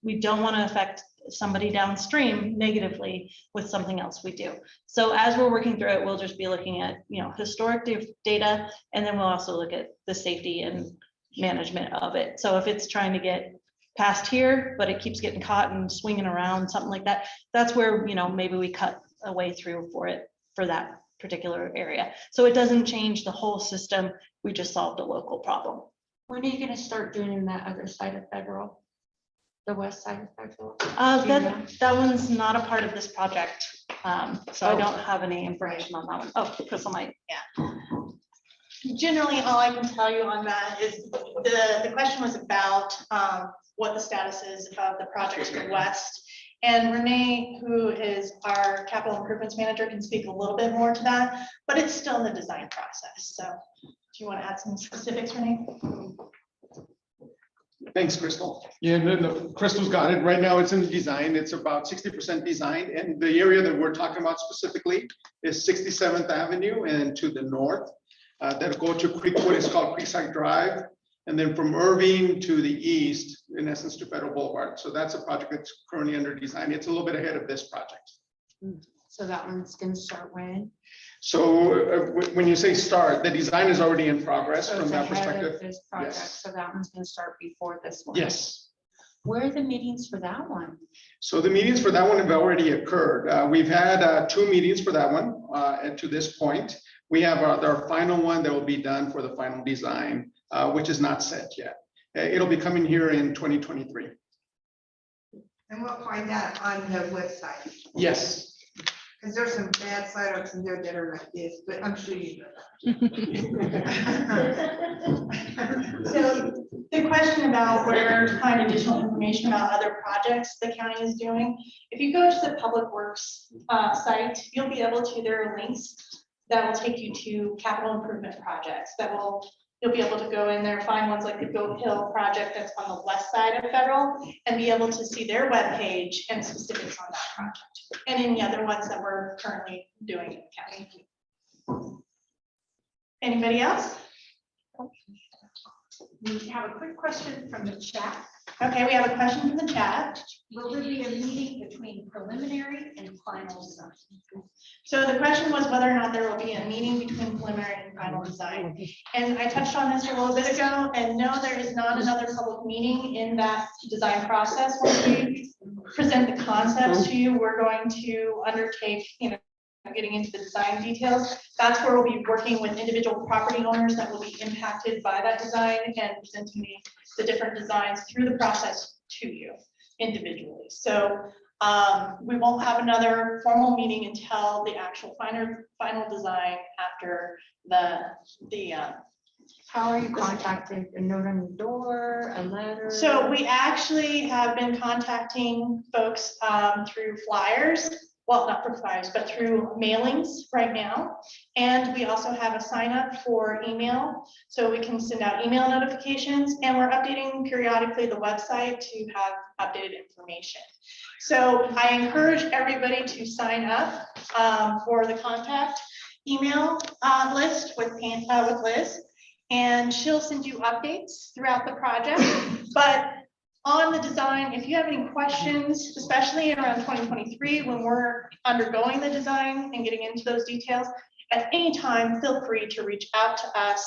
We don't want to affect somebody downstream negatively with something else we do. So as we're working through it, we'll just be looking at, historic data, and then we'll also look at the safety and management of it. So if it's trying to get past here, but it keeps getting caught and swinging around, something like that, that's where, maybe we cut a way through for that particular area. So it doesn't change the whole system. We just solved a local problem. When are you gonna start doing that other side of Federal? The west side of Federal? That one's not a part of this project. So I don't have any information on that one. Oh, Crystal might. Yeah. Generally, all I can tell you on that is the question was about what the status is of the projects to the west. And Renee, who is our capital improvements manager, can speak a little bit more to that, but it's still in the design process. So do you want to add some specifics, Renee? Thanks, Crystal. Yeah, no, Crystal's got it. Right now, it's in the design. It's about 60% designed. And the area that we're talking about specifically is 67th Avenue and to the north. That'll go to what is called Creekside Drive. And then from Irving to the east, in essence, to Federal Boulevard. So that's a project that's currently under design. It's a little bit ahead of this project. So that one's gonna start when? So when you say start, the design is already in progress So from it's that ahead of perspective. this project, Yes. so that one's gonna start before this one. Yes. Where are the meetings for that one? So the meetings for that one have already occurred. We've had 2 meetings for that one, and to this point. We have our final one that will be done for the final design, which is not set yet. It'll be coming here in 2023. And we'll find that on the website, Yes. because there's some bad sidewalks in there that are like this, but I'm sure you know that. So the question about where to find additional information about other projects the county is doing, if you go to the Public Works site, you'll be able to, there are links that will take you to capital improvement projects you'll be able to go in there, find ones like the Goat Hill project that's on the west side of Federal and be able to see their webpage and specifics on that project and any other ones that we're currently doing in the county. Anybody else? We have a quick question from the chat. Okay, we have a question from the chat. Will there be a meeting between preliminary and final design? So the question was whether or not there will be a meeting between preliminary and final design. And I touched on this a little bit ago, and no, there is not another public meeting in that design process. Once we present the concepts to you, we're going to undertake, getting into the design details. That's where we'll be working with individual property owners that will be impacted by that design and presenting the different designs through the process to you individually. So we won't have another formal meeting until the actual final design after How are you contacted? A note on the door, a letter? So we actually have been contacting folks through flyers. Well, not through flyers, but through mailings right now. And we also have a sign up for email, so we can send out email notifications, and we're updating periodically the website to have updated information. So I encourage everybody to sign up for the contact email list with Liz, and she'll send you updates throughout the project. But on the design, if you have any questions, especially around 2023, when we're undergoing the design and getting into those details, at any time, feel free to reach out to us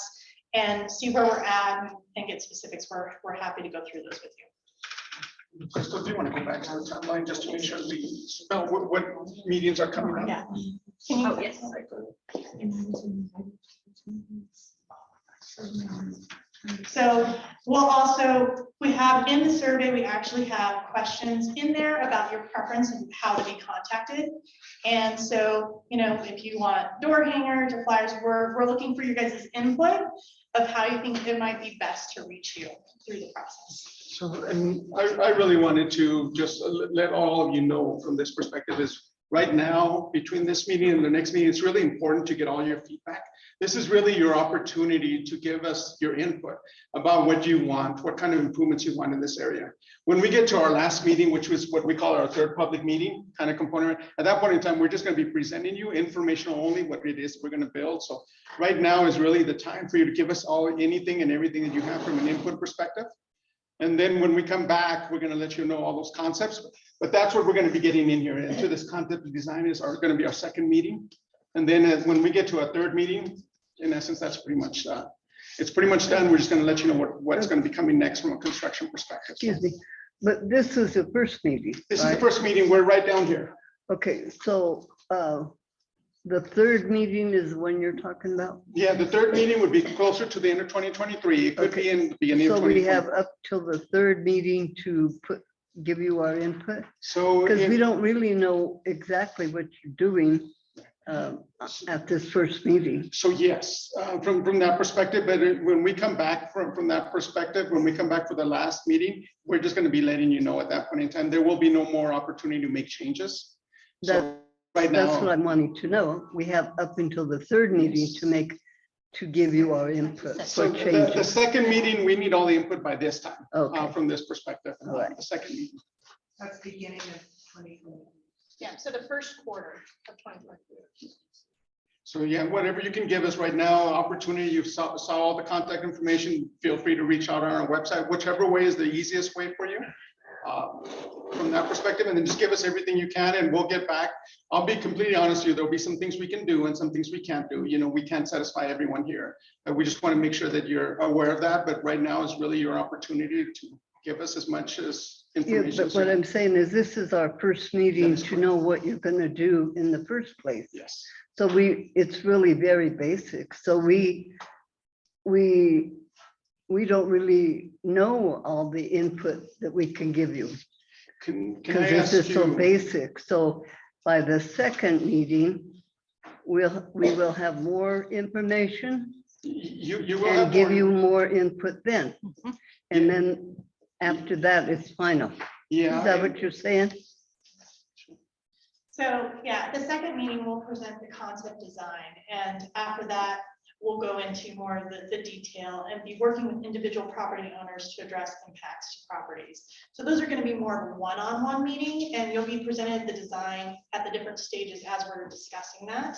and see where we're at and get specifics. We're happy to go through those with you. Crystal, do you want to go back to the timeline just to make sure we know what meetings are coming up? Yeah. Can you? Oh, yes. So we have in the survey, we actually have questions in there about your preference and how to be contacted. And so, if you want door hangers or flyers, we're looking for you guys' input of how you think it might be best to reach you through the process. So, and I really wanted to just let all of you know from this perspective is right now, between this meeting and the next meeting, it's really important to get all your feedback. This is really your opportunity to give us your input about what you want, what kind of improvements you want in this area. When we get to our last meeting, which was what we call our third public meeting kind of component, at that point in time, we're just going to be presenting you informational only what it is we're going to build. So right now is really the time for you to give us all anything and everything that you have from an input perspective. And then when we come back, we're going to let you know all those concepts. But that's what we're going to be getting in here. Into this concept of design is going to be our second meeting. And then when we get to our third meeting, in essence, that's pretty much it's pretty much done. We're just going to let you know what's going to be coming next from a construction perspective. Excuse me, but this is the first meeting. This is the first meeting. We're right down here. Okay, so the third meeting is when you're talking about? Yeah, the third meeting would be closer to the end of 2023. It could be in the beginning of 2024. So we have up till the third meeting to give you our input? So because we don't really know exactly what you're doing at this first meeting. So yes, from that perspective, but when we come back from that perspective, when we come back for the last meeting, we're just going to be letting you know at that point in time, there will be no more opportunity to make changes. So right now, that's what I'm wanting to know. We have up until the third meeting to give you our input. So the second meeting, we need all the input by this time, from this perspective. Right. The second meeting. That's beginning of 2020. Yeah, so the first quarter of 2023. So yeah, whatever you can give us right now, opportunity, you saw all the contact information, feel free to reach out on our website, whichever way is the easiest way for you from that perspective, and then just give us everything you can and we'll get back. I'll be completely honest with you, there'll be some things we can do and some things we can't do. We can't satisfy everyone here. We just want to make sure that you're aware of that, but right now is really your opportunity to give us as much as information. Yeah, but what I'm saying is this is our first meeting to know what you're going to do in the first place. Yes. So it's really very basic. So we don't really know all the input that we can give you. Because this is so basic. So by the second meeting, we will have more information. You will and give you more input then. And then after that, it's final. Yeah. Is that what you're saying? So yeah, the second meeting will present the concept design, and after that, we'll go into more of the detail and be working with individual property owners to address impacts to properties. So those are going to be more of a one-on-one meeting, and you'll be presented the design at the different stages as we're discussing that.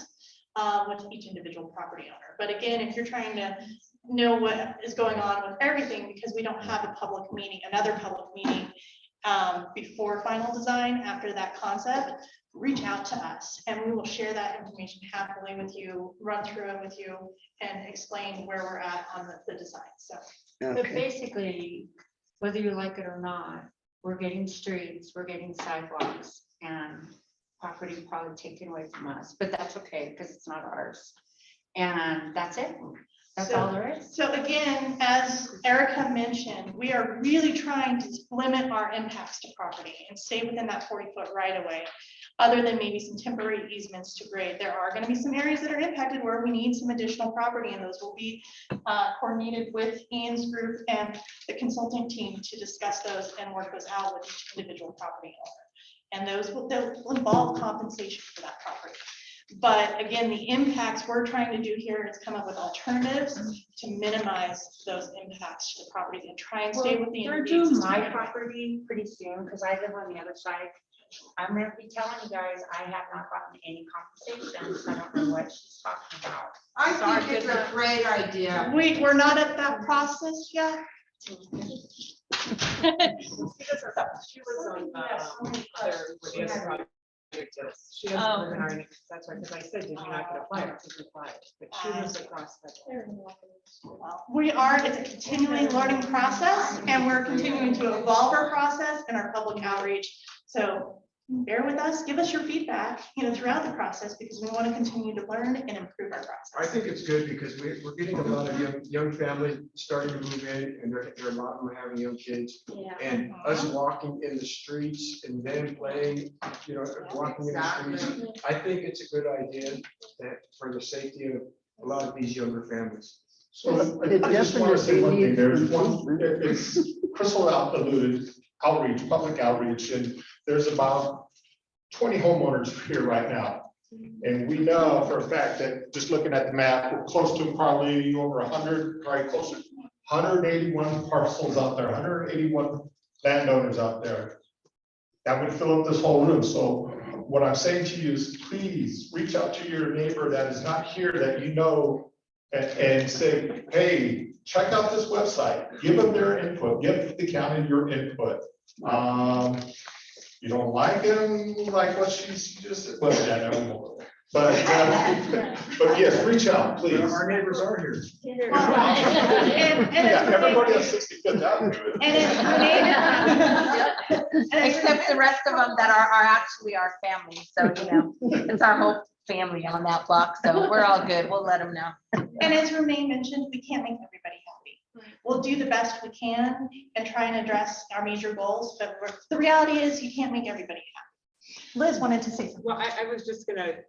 with each individual property owner. But again, if you're trying to know what is going on with everything, because we don't have a public meeting, another public meeting before final design, after that concept, reach out to us and we will share that information happily with you, run through it with you, and explain where we're at on the design. So But basically, whether you like it or not, we're getting streets, we're getting sidewalks, and property probably taken away from us, but that's okay, because it's not ours. And that's it. That's all there is. So again, as Erica mentioned, we are really trying to limit our impacts to property and stay within that 40-foot right of way. Other than maybe some temporary easements to grade, there are going to be some areas that are impacted where we need some additional property, and those will be coordinated with Ian's group and the consulting team to discuss those and work those out with each individual property owner. And they'll involve compensation for that property. But again, the impacts we're trying to do here is come up with alternatives to minimize those impacts to the property and try and stay with the. They're doing my property pretty soon, because I live on the other side. I'm gonna be telling you guys, I have not gotten any compensation, so I don't know what she's talking about. I think it's a great idea. We're not at that process yet. She was on she doesn't live in our, that's why, because I said, did you not get apply? She replied, but she was across the. We are, it's a continuing learning process, and we're continuing to evolve our process and our public outreach. So bear with us, give us your feedback, throughout the process, because we want to continue to learn and improve our process. I think it's good because we're getting a lot of young families starting to move in, and there are a lot of them having young kids. Yeah. And us walking in the streets and then playing, walking in the streets, I think it's a good idea that for the safety of a lot of these younger families. So It I just want to say one thing. definitely There's one, improvement. it's Crystal alluded outreach, public outreach, and there's about 20 homeowners here right now. And we know for a fact that just looking at the map, we're close to probably over 100, probably close to 181 parcels out there, 181 landowners out there. That would fill up this whole room. So what I'm saying to you is please reach out to your neighbor that is not here that you know and say, hey, check out this website, give them their input, give the county your input. You don't like him, like what she's just, well, yeah, no, but yes, reach out, please. Our neighbors are here. Yeah, everybody on 65th Avenue. Except the rest of them that are actually our family. So, it's our whole family on that block. So we're all good. We'll let them know. And as Renee mentioned, we can't make everybody happy. We'll do the best we can and try and address our major goals, but the reality is you can't make everybody happy. Liz wanted to say something. Well, I was just gonna,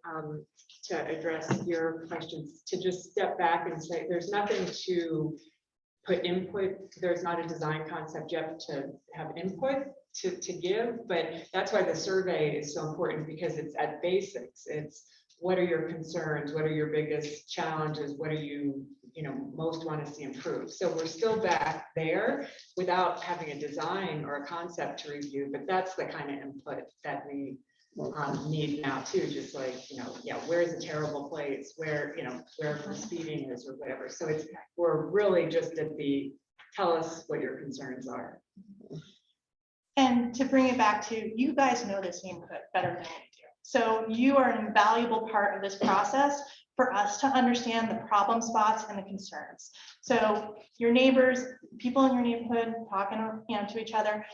to address your questions, to just step back and say, there's nothing to put input, there's not a design concept yet to have input to give, but that's why the survey is so important, because it's at basics. It's what are your concerns? What are your biggest challenges? What are you most want to see improved? So we're still back there without having a design or a concept to review, but that's the kind of input that we need now too. Just like, where's a terrible place, where speeding is or whatever. So we're really just at the, tell us what your concerns are. And to bring it back to, you guys know this neighborhood better than we do. So you are an invaluable part of this process for us to understand the problem spots and the concerns. So your neighbors, people in your neighborhood talking to each other,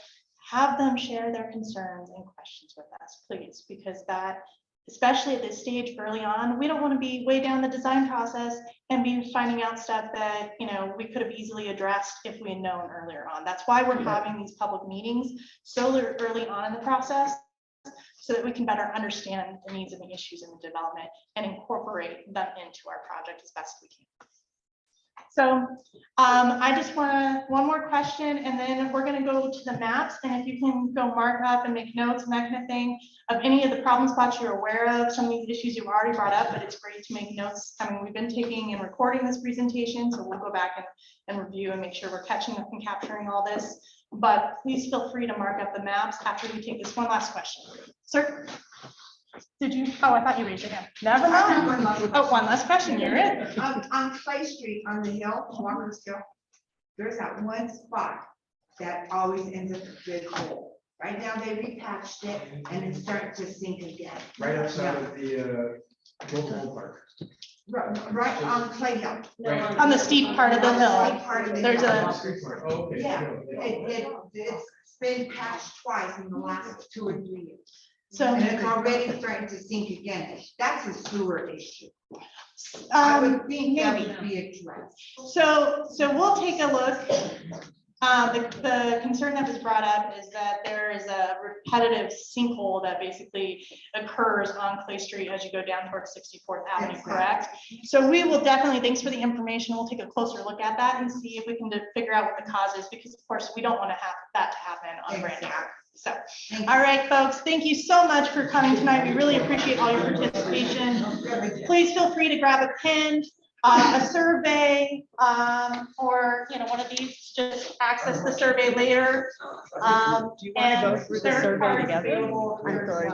have them share their concerns and questions with us, please, because that, especially at this stage early on, we don't want to be way down the design process and be finding out stuff that we could have easily addressed if we had known earlier on. That's why we're having these public meetings so early on in the process, so that we can better understand the needs and the issues in the development and incorporate them into our project as best we can. So I just want one more question, and then we're going to go to the maps. And if you can go mark up and make notes and that kind of thing of any of the problem spots you're aware of, some of these issues you've already brought up, but it's great to make notes. I mean, we've been taking and recording this presentation, so we'll go back and review and make sure we're catching up and capturing all this. But please feel free to mark up the maps after we take this one last question. Sir? Did you, oh, I thought you raised your hand. Never mind. Oh, one last question, you're it. On Clay Street, on the hill, Walker's Hill, there's that one spot that always ends up a big hole. Right now, they repatched it and it's starting to sink again. Right outside of the local park. Right on Clay Hill. Right. On the steep part of the hill, Steep part of the there's hill. a, Okay. Yeah, it's been patched twice in the last 2 or 3 years. so, And it's already starting to sink again. That's a sewer issue. I would think that maybe. would be addressed. So we'll take a look. The concern that was brought up is that there is a repetitive sinkhole that basically occurs on Clay Street as you go down towards 64th Avenue, correct? So we will definitely, thanks for the information, we'll take a closer look at that and see if we can figure out what the cause is, because of course, we don't want to have that to happen on brand new. So, all right, folks, thank you so much for coming tonight. We really appreciate all your participation. Please feel free to grab a pen, a survey, or, you know, one of these, just access the survey later. Do you want to go through the survey together? I'm sorry.